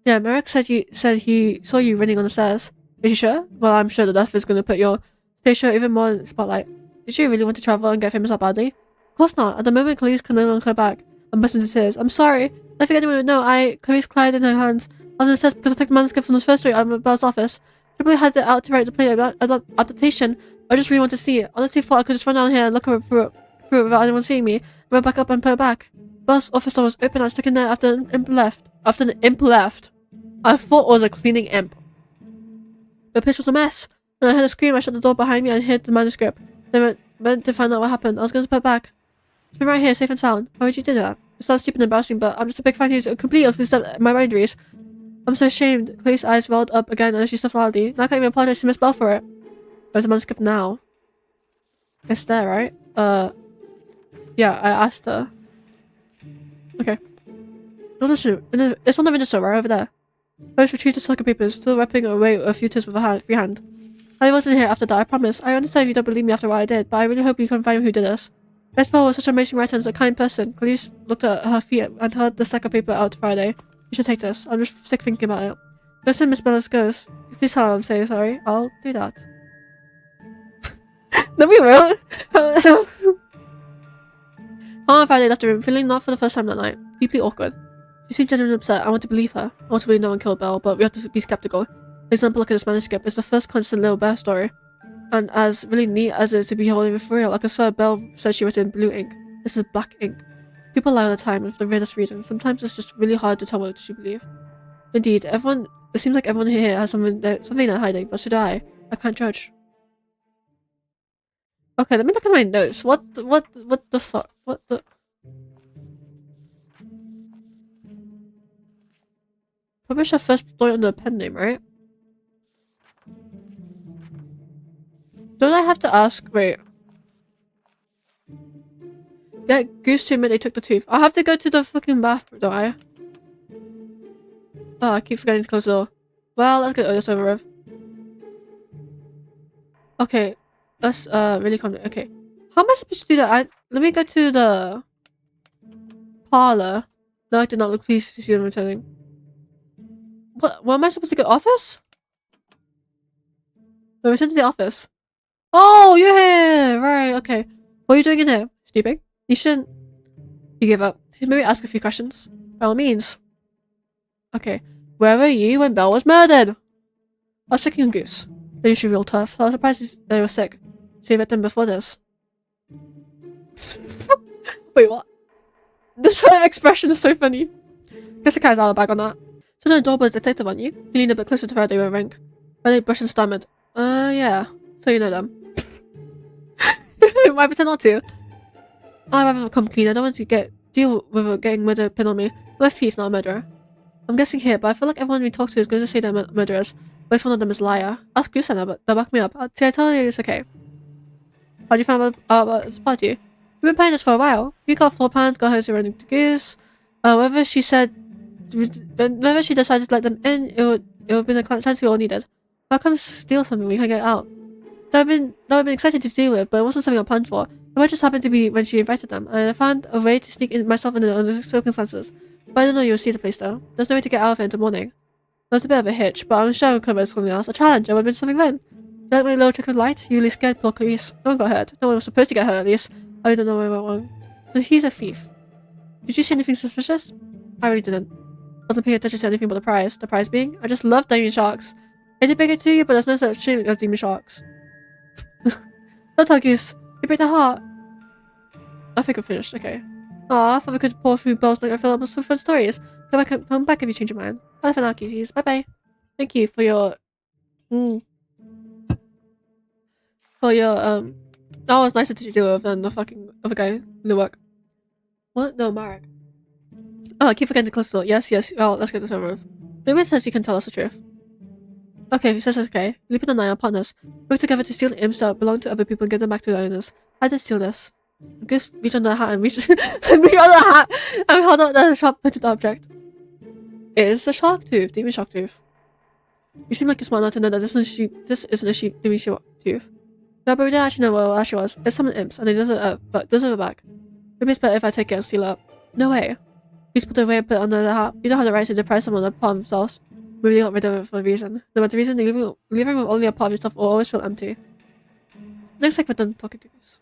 Yeah, Merrick said he saw you running on the stairs. Is you sure? Well, I'm sure the death is gonna put your stage show even more in the spotlight. Did you really want to travel and get famous that badly? Of course not. At the moment, Clarice can no longer come back. I'm bursting into tears. I'm sorry. I think anyone would know. Clarice cried in her hands. I was in tears because I took the manuscript from the first story out of Belle's office. I probably had it out to write the play adaptation. I just really want to see it. Honestly, thought I could just run down here and look through it without anyone seeing me. I went back up and put it back. Belle's office door was open. I was stuck in there after an imp left. I thought it was a cleaning imp. The place was a mess. When I heard a scream, I shut the door behind me and hid the manuscript. Then went to find out what happened. I was going to put it back. It's been right here, safe and sound. Why would you do that? It sounds stupid and embarrassing, but I'm just a big fan who's completely stepped my boundaries. I'm so ashamed. Clarice's eyes rolled up again and she sniffed loudly. Now I can't even apologize to Miss Belle for it. Where's the manuscript now? It's there, right? Yeah, I asked her. Okay. It's on the windowsill right over there. Both retrieved the stack of papers, still wrapping away a few tears with a free hand. I wasn't here after that, I promise. I understand if you don't believe me after what I did, but I really hope you can find who did this. Miss Belle was such an amazing writer and such a kind person. Clarice looked at her feet and held the stack of paper out to Friday. You should take this. I'm just sick thinking about it. Go send Miss Belle's Goose. Please tell her I'm saying sorry. I'll do that. No, we won't. On Friday left the room, feeling not for the first time that night. Deeply awkward. She seemed genuinely upset. I want to believe her. I want to believe no one killed Belle, but we have to be skeptical. For example, look at this manuscript. It's the first constant little bear story. And as really neat as it is to be holding it for real, I can swear Belle said she wrote it in blue ink. This is black ink. People lie all the time, and for the weirdest reason. Sometimes it's just really hard to tell what to believe. Indeed, it seems like everyone here has something they're hiding, but so do I. I can't judge. Okay, let me look at my notes. What the fuck? What the... Publish our first story under a pen name, right? Don't I have to ask? Wait. Get Goose to admit they took the tooth. I have to go to the fucking bathroom, don't I? Oh, I keep forgetting to close the door. Well, let's get this over with. Okay. Let's really calm down. Okay. How am I supposed to do that? Let me go to the parlor. No, I did not look pleased to see them returning. What am I supposed to go? Office? No, return to the office. Oh, you're here! Right, okay. What are you doing in here? Sleeping? You shouldn't... You give up. Maybe ask a few questions. By all means. Okay. Where were you when Belle was murdered? I was checking on Goose. They're usually real tough. I was surprised they were sick. So you met them before this. Wait, what? This whole expression is so funny. Guess the guy's out of the bag on that. So the door was detective on you. He leaned a bit closer to her, they were rank. Benny brushed and stammered. Yeah. So you know them. Why pretend not to? I'd rather come clean. I don't want to deal with getting murder pin on me. I'm a thief, not a murderer. I'm guessing here, but I feel like everyone we talk to is going to say they're murderers. But it's one of them is a liar. Ask Goose now, but they'll back me up. See, I told you it's okay. How do you find out about this party? We've been playing this for a while. You got floor plans, got her to running to Goose. Whether she decided to let them in, it would have been the chance we all needed. How come steal something we can get out? That would have been exciting to deal with, but it wasn't something I planned for. It might just happen to be when she invited them, and I found a way to sneak in myself under the circumstances. But I didn't know you would see the place though. There's no way to get out of it until morning. There was a bit of a hitch, but I'm sure I'll cover something else. A challenge, it would have been something then. You like my little trick of light? You really scared poor Clarice. No one got hurt. No one was supposed to get hurt at least. I don't know where I went wrong. So he's a thief. Did you see anything suspicious? I really didn't. Wasn't paying attention to anything but the prize. The prize being? I just love demon sharks. I did bring it to you, but there's no such thing as demon sharks. Don't tell Goose. You break the heart. I think we're finished. Okay. Aw, I thought we could pour through Belle's book and fill up with some fun stories. Come back if you change your mind. Bye for now, cuties. Bye bye. Thank you for your Oh, yeah, that was nicer to deal with than the fucking other guy, Nowak. What? No, Marek. Oh, I keep forgetting to close the door. Yes, yes. Well, let's get this over with. Lupine says you can tell us the truth. Okay, he says it's okay. Lupine and I are partners. Work together to steal the imps that belong to other people and give them back to the owners. I did steal this. Goose reached under the hat and reached reached under the hat and held out the sharp-pointed object. It is a shark tooth, demon shark tooth. You seem like you're smart enough to know that this isn't a sheep demon shark tooth. No, but we don't actually know what it actually was. It's some imps, and it doesn't it back. Maybe it's better if I take it and steal it up. No way. Please put it away and put it under the hat. You don't have the right to deprive someone of part of themselves. Maybe they got rid of it for a reason. No matter the reason, leaving with only a part of yourself will always feel empty. Looks like we're done talking to this.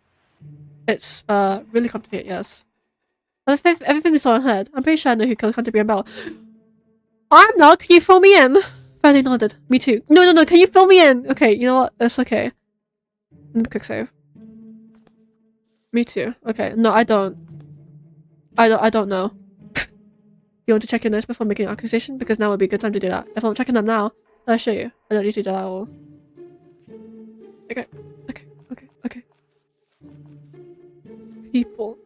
It's really complicated, yes. But everything we saw and heard, I'm pretty sure I know who killed Canterbury and Bell. I'm not. Can you fill me in? Friday nodded. Me too. No. Can you fill me in? Okay, you know what? It's okay. Quick save. Me too. Okay. No, I don't know. You want to check your notes before making an accusation? Because now would be a good time to do that. If I'm checking them now, I'll show you. I don't need to do that at all. Okay. People.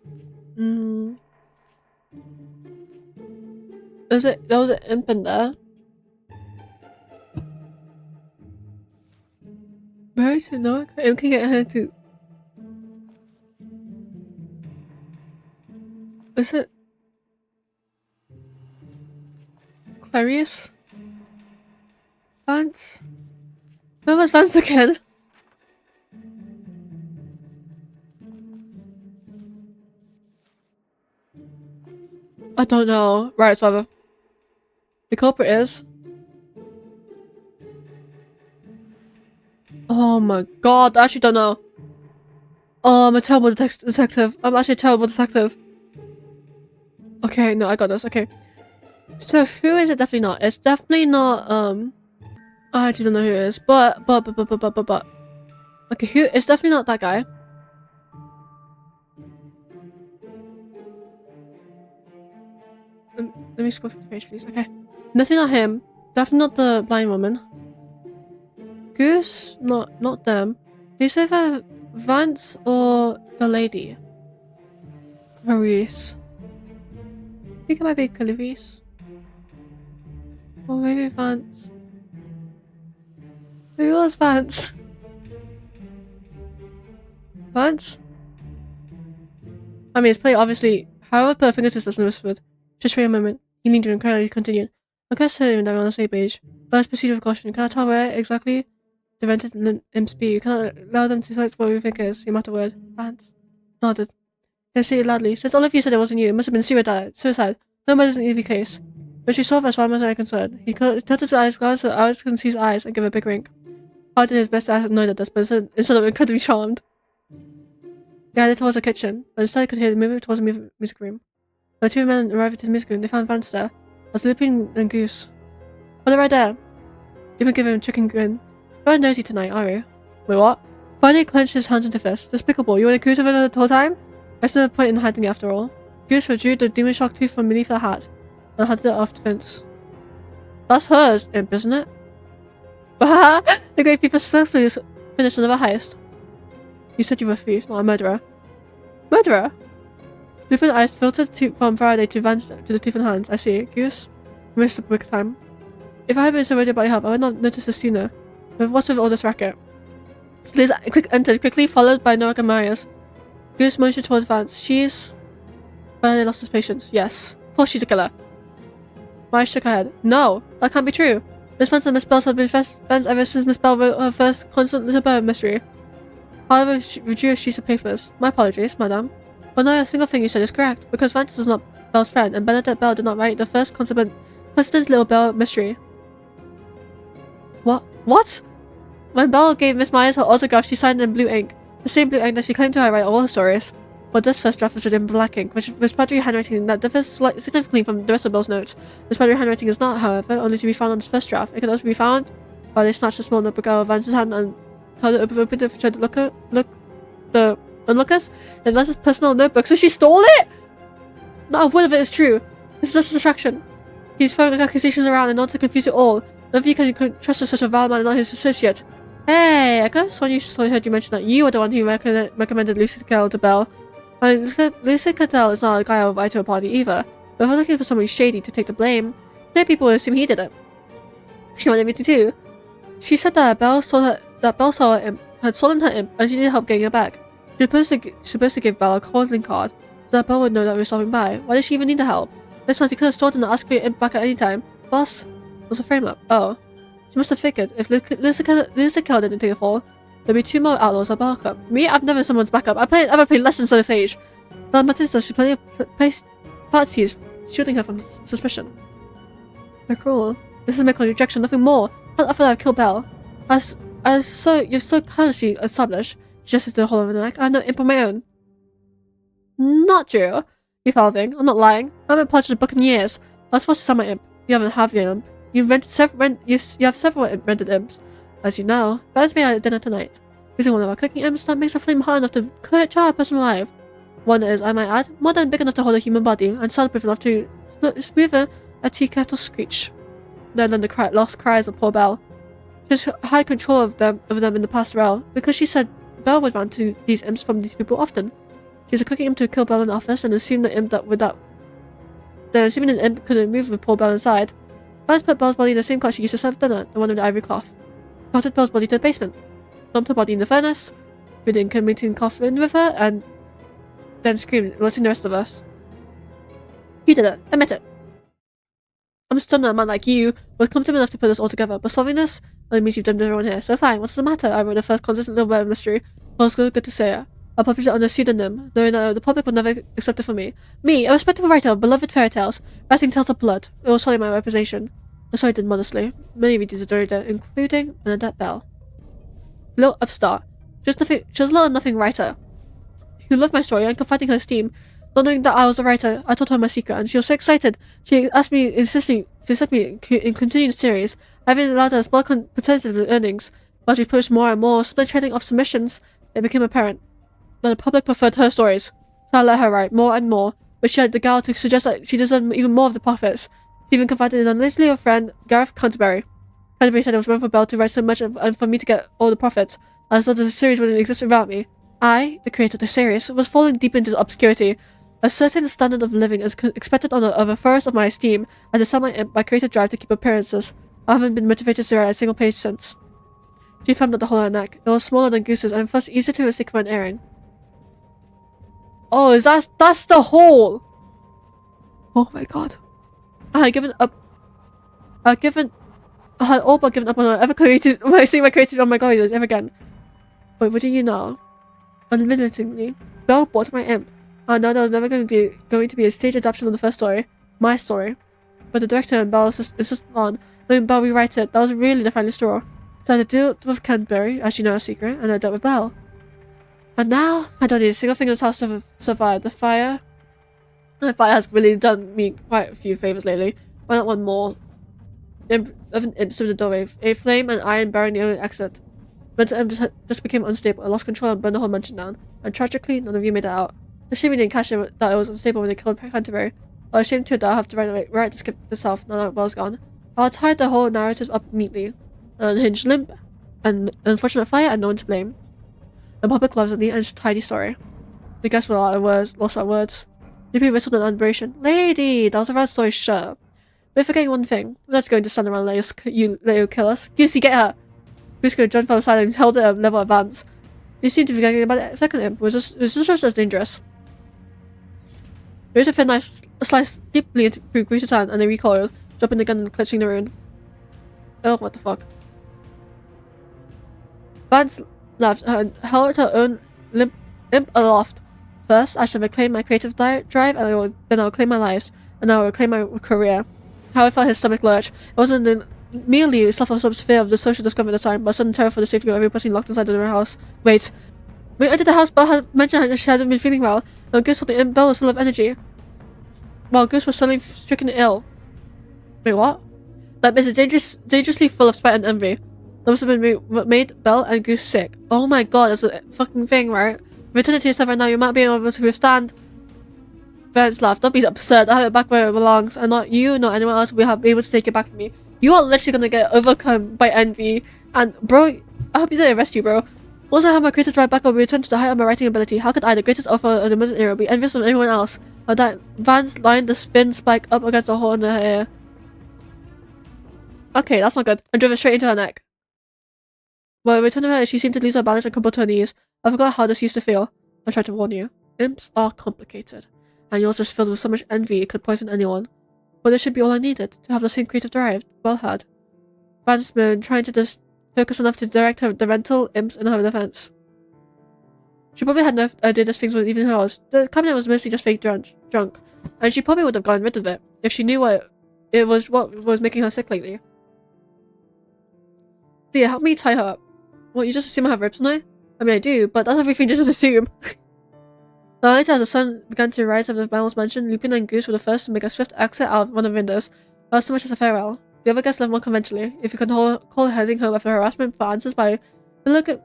There was an imp in there. Where is it not? I can get her to. Is it Clarice? Vance? Where was Vance again? I don't know. Right, whatever. The culprit is. Oh my god, I actually don't know. Oh, I'm a terrible detective. I'm actually a terrible detective. Okay, no, I got this. Okay. So who is it? Definitely not. It's definitely not, I actually don't know who it is. But. Okay, who? It's definitely not that guy. Let me scroll through the page, please. Okay. Nothing on him. Definitely not the blind woman. Goose? Not them. It's either Vance or the lady. Clarice. I think it might be Clarice. Or maybe Vance. Who was Vance? Vance? I mean, it's pretty obviously. However, put a finger to lips and whispered. Just for a moment. You need to encourage continued. I can't tell you that we're on the same page. But let's proceed with caution. Can I tell where exactly the rented imps be? You cannot allow them to select what we think is. You matter word. Vance nodded. They say it loudly. Since all of you said it wasn't you, it must have been suicide. No matter doesn't even case. But she saw us as far as I'm concerned. He tilted his eyes, glanced at Alex can see his eyes, and gave a big wink. Hard did his best to act annoyed at this, but instead of incredibly charmed. He headed towards the kitchen, but instead I could hear the movement towards the music room. When the two men arrived at the music room, they found Vance there, as Lupine and Goose. Oh, they're right there. Lupine gave him a chicken grin. You're nosy tonight, are you? Wait, what? Friday clenched his hands into fists. Despicable, you were Goose over the whole time? There's no point in hiding after all. Goose withdrew the demon shark tooth from beneath her hat, and handed it off to Vince. That's hers, imp, isn't it? The great thief successfully finished another heist. You said you were a thief, not a murderer. Murderer? Lupine's eyes filtered from Faraday to Vance to the tooth and hands. I see. Goose? You missed a quick time. If I had been so worried about your health, I would not notice this sooner. But what's with all this racket? Liz entered quickly, followed by Nowak and Marius. Goose motioned towards Vance. She's... Faraday lost his patience. Yes. Of course she's a killer. Marius shook her head. No, that can't be true. Miss Vance and Miss Bell had been friends ever since Miss Bell wrote her first constant little bird mystery. However, she withdrew a sheet of papers. My apologies, madam. But not a single thing you said is correct, because Vance was not Bell's friend, and Bernadette Bell did not write the first constant little Bell mystery. What? When Bell gave Miss Myers her autograph, she signed in blue ink, the same blue ink that she claimed to write all her stories. But this first draft was written in black ink, which was Padre handwriting that differs significantly from the rest of Bell's notes. This Padre handwriting is not, however, only to be found on this first draft. It can also be found while they snatched a small notebook out of Vance's hand and held it open to try to look the onlookers in Vance's personal notebook. So she stole it? Not a word of it is true. This is just a distraction. He's throwing accusations around in order to confuse you all. None of you can trust such a vile man and not his associate. Hey, I guess when I heard you mention that you were the one who recommended Ludicael to Belle. And Ludicael is not a guy I would invite to a party either. But if I was looking for somebody shady to take the blame, many people would assume he did it. She wanted me to too. She said that Belle saw him, had stolen her imp, and she needed help getting it back. She was supposed to give Belle a calling card, so that Belle would know that we were stopping by. Why did she even need the help? This time she could have stolen and asked for your imp back at any time. Boss was a frame-up. Oh. She must have figured if Ludicael didn't take a fall, there'd be 2 more outlaws at backup. Me? I've never someone's backup. I've ever played lessons on this age. But Matilda, she's plenty of parties shielding her from suspicion. They're cruel. This is my rejection, nothing more. Not after I've killed Belle. You're so carelessly established, just as the whole of the neck. I have no imp of my own. Not true. You foul thing. I'm not lying. I haven't purchased a book in years. I was forced to sell my imp. You haven't have your imp. You have several rented imps. As you know, that is made at dinner tonight. Using one of our cooking imps that makes a flame hot enough to char a person alive. One is, I might add, more than big enough to hold a human body, and soundproof enough to smoother a tea kettle screech. Then the lost cries of poor Belle. She had control of them in the past rel, because she said Belle would run to these imps from these people often. She was a cooking imp to kill Belle in the office, and assumed the imp assuming an imp could move with poor Belle inside. Belle put Belle's body in the same cot she used to serve dinner, the one with the ivory cloth. Carted Belle's body to the basement, dumped her body in the furnace, with the incriminating coffin with her, and then screamed, alerting the rest of us. You did it. Admit it. I'm stunned that a man like you was competent enough to put us all together, but solving this only means you've done everyone here. So fine, what's the matter? I wrote the first consistent little bit of mystery. Well, it's good to say it. I'll publish it under a pseudonym, knowing that the public will never accept it from me. Me, a respectable writer of beloved fairy tales, writing tales of blood. It will sully my reputation. And so I did modestly. Many readers adored it, including Bernadette Belle. Little upstart. She was a little nothing writer, who loved my story and confiding her esteem. Not knowing that I was a writer, I told her my secret, and she was so excited. She asked me, insisting to set me in continuing the series. I even allowed her a small percentage of the earnings. But as we published more and more, split trading off submissions, it became apparent. But the public preferred her stories, so I let her write more and more, but she had the gall to suggest that she deserved even more of the profits. She even confided in a nice little friend, Gareth Canterbury. Canterbury said it was wrong for Belle to write so much and for me to get all the profits, as though the series wouldn't exist without me. I, the creator of the series, was falling deep into obscurity. A certain standard of living is expected of a first of my esteem, as I sell my creative drive to keep appearances. I haven't been motivated to write a single page since. She thumbed at the hole in her neck. It was smaller than Goose's and thus easier to mistake for an airing. Oh, that's the hole! Oh my god. I had given up. I had all but given up on seeing my creative on my god ever again. But what do you know? Unwittingly, Belle bought my imp. I know there was never going to be a stage adaptation of the first story, my story. But the director and Belle insisted on letting Belle rewrite it. That was really the final straw. So I had to deal with Canterbury, as you know, a secret, and I dealt with Belle. And now, I don't need a single thing in this house to survive the fire. And the fire has really done me quite a few favours lately. Why not one more? Of an imp stood in the doorway, a flame and iron barring the only exit. Mental imp just became unstable. I lost control and burned the whole mansion down. And tragically, none of you made it out. The shame you didn't catch it that it was unstable when they killed Canterbury. I was ashamed too that I'll have to write the script myself now that Belle's gone. I'll tie the whole narrative up neatly. An unhinged limp, an unfortunate fire, and no one to blame. The public loves a neat and tidy story. The guests were lost at words. Lupine whistled an admiration. Lady, that was a rad story, sure. We're forgetting one thing. We're not going to stand around and let you kill us. Goosey, get her! Goose jumped from the side and held it at a level advance. You seem to be forgetting about the second imp. It was just as dangerous. There is a thin knife sliced deeply through Goose's hand, and they recoiled, dropping the gun and clutching the rune. Oh, what the fuck. Vance laughed and held her own imp aloft. First, I shall reclaim my creative drive, and then I will claim my lives, and I will reclaim my career. How I felt his stomach lurch. It wasn't merely self-absorbed fear of the social discovery at the time, but a sudden terror for the safety of every person locked inside the house. Wait. We entered the house. Belle had mentioned she hadn't been feeling well, and Goose thought the imp Belle was full of energy, while Goose was suddenly stricken ill. Wait, what? That bitch is dangerously full of spite and envy. That must have been what made Belle and Goose sick. Oh my god, that's a fucking thing, right? If you turn it to yourself right now, you might be able to withstand. Vance laughed. Don't be absurd. I have it back where it belongs, and not you, nor anyone else will be able to take it back from me. You are literally gonna get overcome by envy. And bro, I hope you didn't arrest you, bro. Once I have my creative drive back, I'll return to the height of my writing ability. How could I, the greatest author of the modern era, be envious of anyone else? Or that Vance lined this thin spike up against the hole in her hair. Okay, that's not good. I drove it straight into her neck. When I returned to her, she seemed to lose her balance and crumble to her knees. I forgot how this used to feel. I tried to warn you. Imps are complicated. And yours is filled with so much envy it could poison anyone. But this should be all I needed, to have the same creative drive Belle had. Vance moaned, trying to just focus enough to direct the rental imps in her defense. She probably had no idea this thing was even hers. The cabinet was mostly just fake junk, and she probably would have gotten rid of it if she knew what was making her sick lately. Thea, help me tie her up. What, you just assume I have ropes now? I mean, I do, but that's everything just assume. The night as the sun began to rise over the Bells mansion, Lupine and Goose were the first to make a swift exit out of one of the windows, not so much as a farewell. The other guests left more conventionally, if you can call heading home after harassment for answers by brilliant,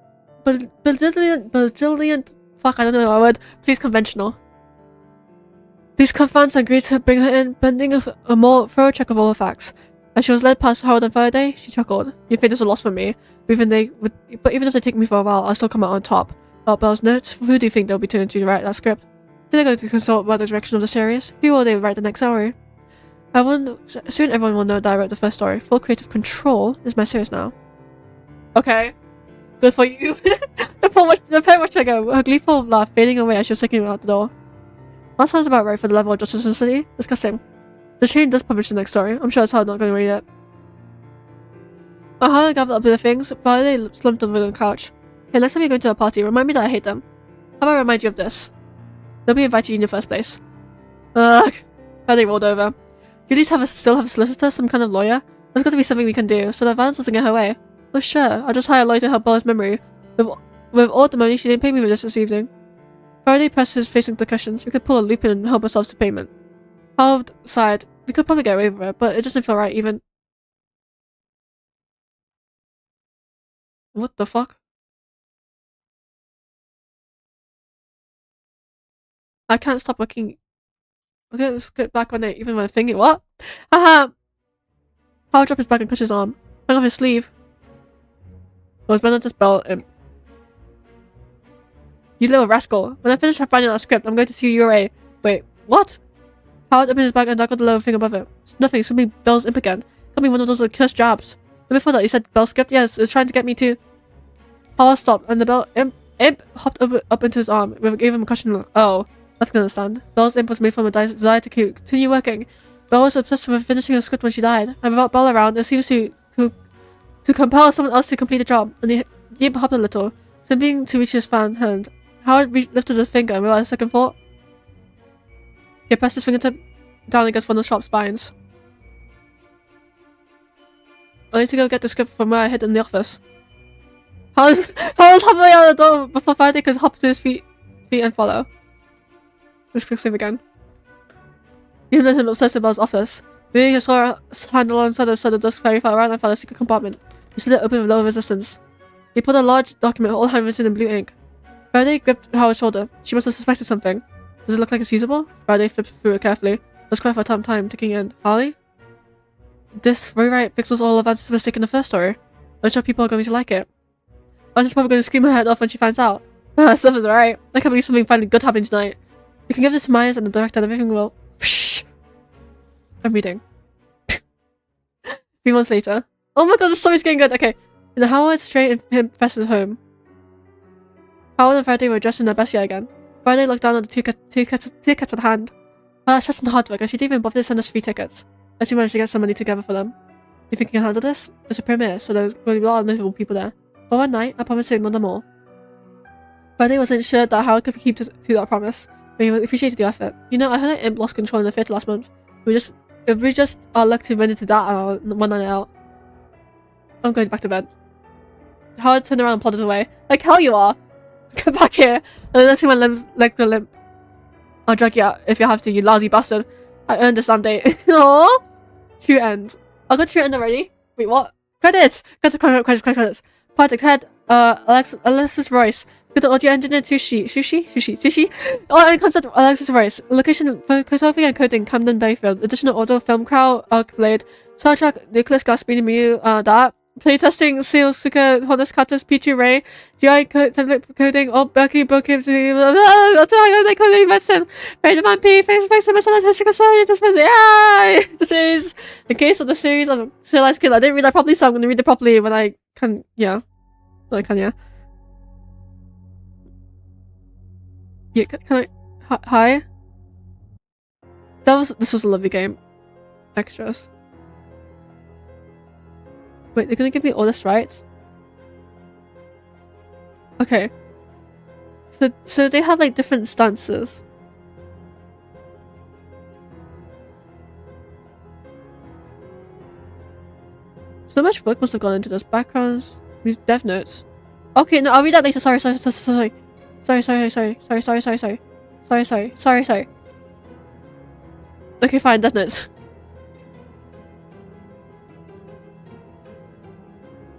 fuck, I don't know that word, please conventional. These fans agreed to bring her in, pending a more thorough check of all the facts. As she was led past Harold and Faraday, she chuckled. You think this is a loss for me, but even if they take me for a while, I'll still come out on top. About Belle's notes, who do you think they'll be turning to write that script? Who are they going to consult about the direction of the series? Who will they write the next story? Soon everyone will know that I wrote the first story. Full creative control is my series now. Okay. Good for you. The pair watched her go, her gleeful laugh fading away as she was taking out the door. That sounds about right for the level of justice in the city. Disgusting. The chain does publish the next story. I'm sure it's hard not going to read it. While Harlan gathered up the things, Friday slumped over the couch. Hey, next time you're going to a party, remind me that I hate them. How about I remind you of this? Nobody invited you in the first place. Ugh. Friday rolled over. You at least still have a solicitor, some kind of lawyer? There's got to be something we can do, so that Vance doesn't get her way. Well, sure. I'll just hire a lawyer to help Bella's memory. With all the money, she didn't pay me for this evening. Faraday pressed his face into the cushions. We could pull a Lupine and help ourselves to payment. Harold sighed. We could probably get away with it, but it doesn't feel right even. What the fuck? I can't stop looking. Okay, let's get back on it, even when I'm thinking. What? Haha! Harold dropped his back and touched his arm. Hung off his sleeve. It was better to spell imp. You little rascal. When I finish finding that script, I'm going to see you away. Wait, what? Harold opened his bag and dug the little thing above it. It's nothing, it's something Belle's imp again. Got me one of those cursed jobs. And before that, you said Belle's script? Yes, it's trying to get me to. Harold stopped, and the Belle imp hopped up into his arm. We gave him a questioning look. Oh, nothing to understand. Belle's imp was made from a desire to continue working. Belle was obsessed with finishing her script when she died, and without Belle around, it seems to compel someone else to complete the job. And the imp hopped a little, simply to reach his fan hand. Howard lifted his finger and realized a second thought. He pressed his fingertip down against one of the sharp spines. I need to go get the script from where I hid in the office. Howard's hopping out of the door before Faraday could hop to his feet and follow. Let's quick save again. Even let him obsessed about his office. Moving his hand alongside the desk very far around and found a secret compartment. He slid it open with low resistance. He pulled a large document, all handwritten in blue ink. Faraday gripped Howard's shoulder. She must have suspected something. Does it look like it's usable? Faraday flipped through it carefully. It was quite for some time, ticking in. Harley? This rewrite fixes all of Vance's mistake in the first story. I'm sure people are going to like it. Vance's probably going to scream her head off when she finds out. Stuff is right. I can't believe something finally good happened tonight. You can give this to Myers and the director and everything will. Psh! I'm reading. 3 months later. Oh my god, the story's getting good. Okay. And Howard straight and him pressed it home. Howard and Faraday were dressed in their best year again. Faraday looked down at the tickets at hand. That's just hard work, and she didn't even bother to send us free tickets. As she managed to get some money together for them. You think you can handle this? It's a premiere, so there's going to be a lot of notable people there. But one night, I promised to ignore them all. Faraday wasn't sure that Howard could keep to that promise, but he appreciated the effort. You know, I heard that Imp lost control in the theatre last month. If we just are lucky to run into that on one night out. I'm going back to bed. Howard turned around and plodded away. Like hell you are! Come back here! And let's see my legs go limp. I'll drag you out if you have to, you lousy bastard. I earned this damn day. Aww! True end. I'll go to true end already. Wait, what? Credits! Credits. Project Head, Alexis Royce. Good audio engineer Sushi. Oh, concept Alexis Rice. Location photography and coding Camden Bayfield. Additional audio film Crow Arcblade. Soundtrack Nicholas Gaspini Mew that. Playtesting Seal Suka Honest Catus Pichu Ray. GI template coding all Becky Bookings coding medicine. Random P face the series. The case of the series of Serialized Killer. I didn't read that properly, so I'm gonna read it properly when I can. Yeah. When I can, yeah. Yeah, can I? Hi? This was a lovely game. Extras. Wait, they're gonna give me all this rights? Okay. So they have like different stances. So much work must have gone into this. Backgrounds, these dev notes. Okay, no, I'll read that later. Sorry. Okay, fine, death notes.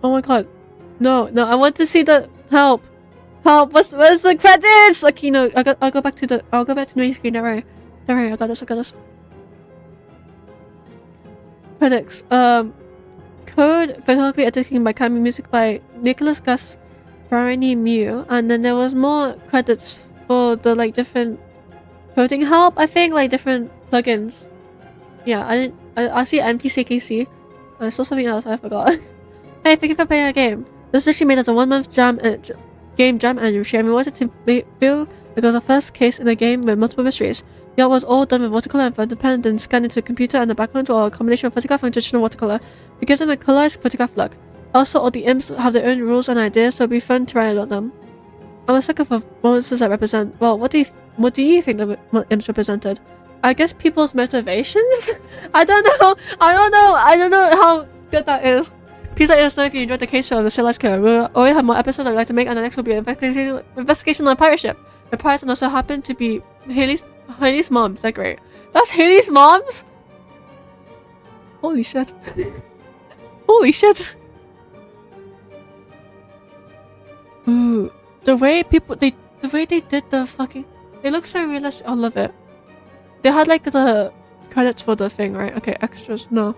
Oh my god. No, I want to see the help. Where's the credits? Okay, no, I'll go back to the main screen, don't worry, I got this. Credits. Code photography editing by Cami, music by Nicholas Gus Barani Mew, and then there was more credits for the like different coding help, I think, like different plugins. Yeah, I see NPCKC. I saw something else, I forgot. Hey, thank you for playing a game. This was actually made as a 1-month game jam anniversary, and we wanted to feel like it was our first case in a game with multiple mysteries. The art was all done with watercolor and fountain pen, then scanned into a computer, and the background or a combination of photograph and traditional watercolor. We give them a colorized photograph look. Also, all the imps have their own rules and ideas, so it'll be fun to write about them. I'm a sucker for monsters that represent. Well, what do you think the imps represented? I guess people's motivations. I don't know how good that is. Please let us know if you enjoyed the case of the Serialized Killer. We'll already have more episodes I'd like to make, and the next will be an investigation on a pirate ship. The pirates also happen to be Haley's moms. They're great. That's Haley's moms? Holy shit. Holy shit. Ooh. The way they did the fucking... It looks so realistic. I love it. They had like the credits for the thing, right? Okay, extras. No.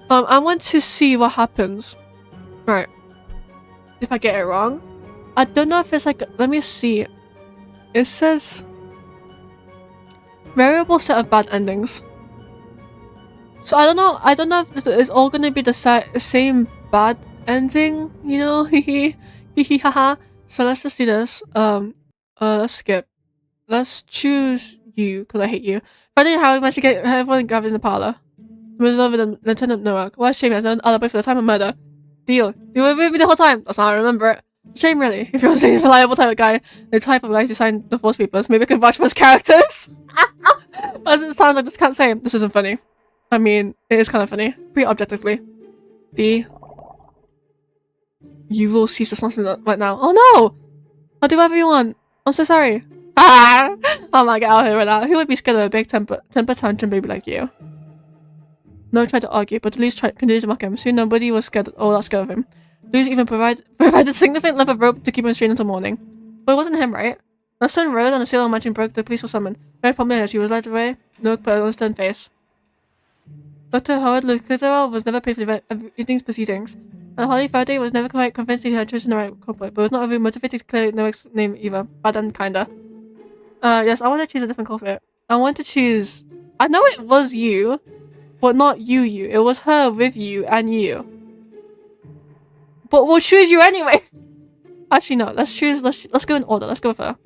I want to see what happens. Right. If I get it wrong. I don't know if it's like... Let me see. It says... Variable set of bad endings. So I don't know if it's all gonna be the same bad ending, you know? Hee haha. So let's just do this. Let's skip. Let's choose you, because I hate you. Friday and Harold managed to get everyone gathered in the parlor. It was over than Lieutenant Nowak. What a shame he has no alibi for the time of murder. Deal. You were with me the whole time. That's how I remember it. Shame, really. If you're a reliable type of guy, the type of guy to sign the force papers, maybe I can vouch for his characters. As it sounds like this can't say. This isn't funny. I mean, it is kind of funny. Pretty objectively. You will cease this nonsense right now. Oh no! I'll do whatever you want. I'm so sorry. Oh my, get out of here right now. Who would be scared of a big temper tantrum baby like you? No tried to argue, but Delus continued to mock him. Soon nobody was scared that scared of him. Delus even provided significant length of rope to keep him straight until morning. But it wasn't him, right? The sun rose and the sailor mansion broke. The police were summoned. Very promptly as he was led away, Nowak put on a stern face. Dr. Harold Ludicael was never paid for the evening's proceedings, and Holly Faraday was never quite convinced he had chosen the right culprit, but was not overly motivated to clear Nowak's name either. Bad and kinda. Yes, I want to choose a different culprit. I want to choose... I know it was you, but not you. It was her with you and you. But we'll choose you anyway! Actually, no. Let's go in order. Let's go with her.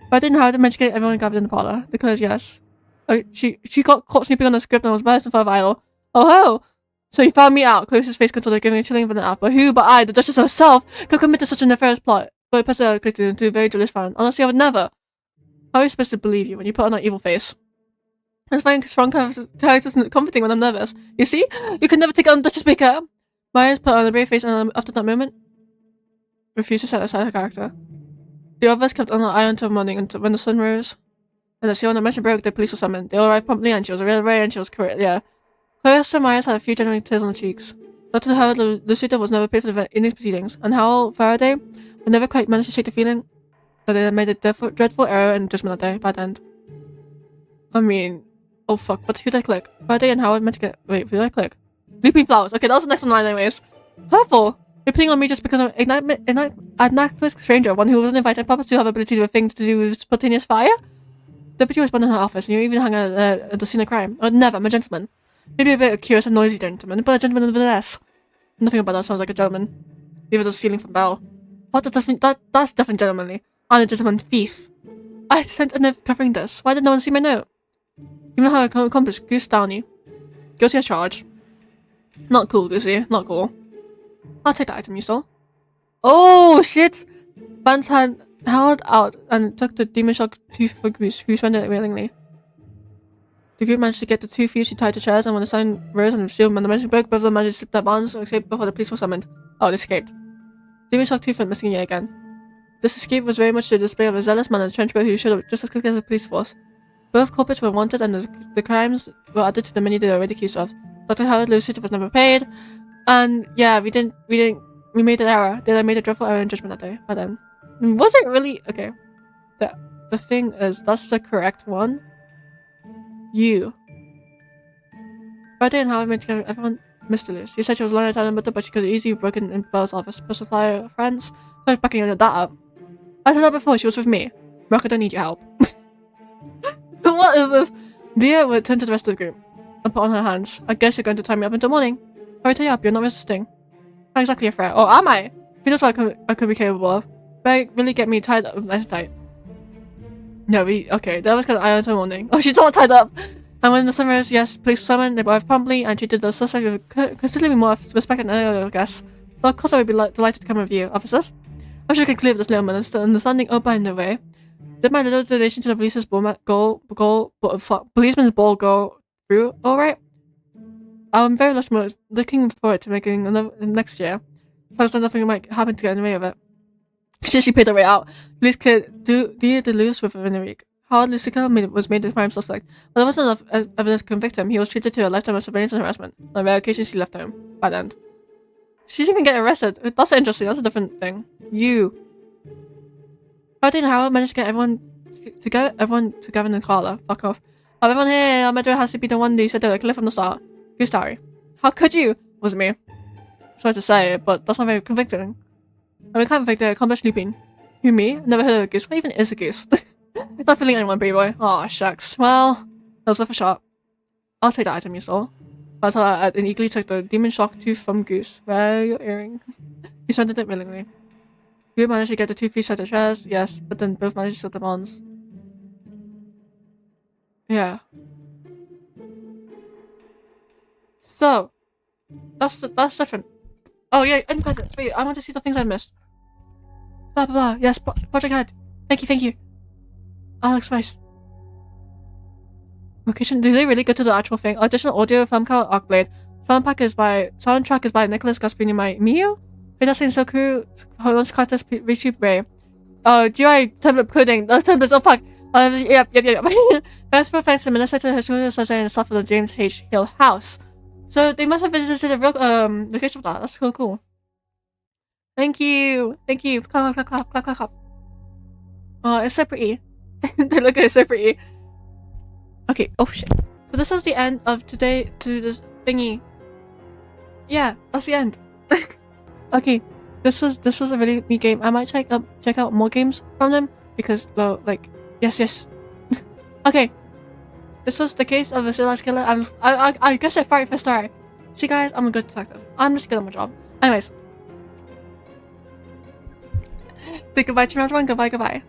But I didn't have to manage to get everyone gathered in the parlor, because yes. She got caught snooping on the script and was banished for a vital. Oh ho! So he found me out, closed his face controller, giving a chilling for an out. But who but I, the Duchess herself, could commit to such a nefarious plot? But it personally clicked into a very jealous fan. Honestly, I would never. How are you supposed to believe you when you put on that evil face? I find strong characters comforting when I'm nervous. You see? You can never take on Duchess Baker. Myers put on a brave face, and after that moment, refused to set aside her character. The others kept on her eye until morning, until when the sun rose. And as the owner mentioned broke, the police were summoned. They all arrived promptly, and she was real rare, and she was correct. Yeah. Clarissa Myers had a few genuine tears on the cheeks. Dr. Harold Ludicael was never paid for the evening's proceedings, and Harold Faraday I never quite managed to shake the feeling that I made a dreadful error in judgment that day by the end. I mean, oh fuck, who did I click? Friday and Howard meant to get. Wait, who did I click? Lupine flowers. Okay, that was the next one line, anyways. Hurtful! You're putting on me just because I'm an agnostic stranger, one who wasn't invited, probably to have ability to do things to do with spontaneous fire? Deputy was born in her office, and you even hung out at the scene of crime. Oh, never, I'm a gentleman. Maybe a bit curious and noisy gentleman, but a gentleman nevertheless. Nothing about that sounds like a gentleman. Even just stealing from Belle. What, that's definitely gentlemanly. I'm a gentleman thief. I sent a note covering this. Why did no one see my note? You know how I accomplished Goose Downey. Guilty as charged. Not cool, Goosey. Not cool. I'll take the item you stole. Oh, shit! Vance had held out and took the demon shock tooth for Goose, who surrendered it willingly. The group managed to get the two thieves who tied to chairs, and when the sun rose and the shield and the magic broke, both of them managed to slip their bonds and escape before the police were summoned. Oh, they escaped. Demon shock tooth went missing yet again. This escape was very much the display of a zealous man in a trenchcoat who showed up just as quickly as the police force. Both culprits were wanted, and the crimes were added to the many they were already accused of. Dr. Harold Ludicael was never paid, and yeah, we made an error. I made a dreadful error in judgment that day. But then, was it really okay? The thing is, that's the correct one. You. Friday and Howard made together. Everyone missed Delus. She said she was lying down with her, but she could have easily broken in Belle's office. Plus, supplier friends. I was backing that up. I said that before. She was with me. Rocket, I need your help. What is this? Dia would turn to the rest of the group and put on her hands. I guess you're going to tie me up until morning. I'll tie you up. You're not resisting. Not exactly a threat. Or am I? Who knows what I could be capable of? But really get me tied up nice and tight. No, okay. That was kind of eye until morning. Oh, she's all tied up. And when the sun rose, yes, police were summoned. They arrived promptly and treated the suspect with considerably more respect than earlier, I guess. Well, of course, I would be delighted to come with you, officers. I'm sure I can clear up this little minister and the standing up behind the way. Did my little donation to the policeman's ball go through all right? I'm very much looking forward to making another next year. So there's nothing might happen to get in the way of it. She paid her way out. Police could do Delus within a week. Harold Ludicael was made the crime suspect, but there wasn't enough evidence to convict him. He was treated to a lifetime of surveillance and harassment. On rare occasions, he left home by the end. She didn't even get arrested. That's interesting. That's a different thing. You. Friday and Harold managed to get everyone together in the parlor. Fuck off. Oh, everyone here, our mentor has to be the one they said they were clear from the start. Goose Diary. How could you? Wasn't me. Sorry to say it, but that's not very convicting. I mean, can't convict the accomplished Lupine. Who, me? Never heard of a goose. What even is a goose? Not feeling anyone, pretty boy. Aw, shucks. Well, that was worth a shot. I'll take the item you saw. But I eagerly took the demon shock tooth from Goose. Where your earring? He surrendered it willingly. We managed to get the two thieves out of the chairs, yes, but then both managed to slip the bonds. Yeah. So, that's different. Oh yeah, end credits. Wait, I want to see the things I missed. Blah blah blah. Yes, Project Head. Thank you. Alex Rice. Location. Did they really go to the actual thing? Additional audio, Famco, Arcblade. Soundtrack is by Nicholas Gaspini. My Mio. Wait, that's so cool. Launch Carter's YouTube Ray. Oh, GUI template coding. Those templates. Oh fuck. Yep. Best professor in Minnesota Historical Society and stuff for the James H. Hill House. So they must have visited the real location of that. That's cool. Thank you. Clap. Oh, it's so pretty. They look so pretty. Okay. Oh shit. So this was the end of today to this thingy. Yeah, that's the end. Okay. This was a really neat game. I might check out more games from them because well, like yes. Okay. This was the case of a serialized killer. I guess I fight for story. See guys, I'm a good detective. I'm just good at my job. Anyways. Say goodbye to everyone. Goodbye.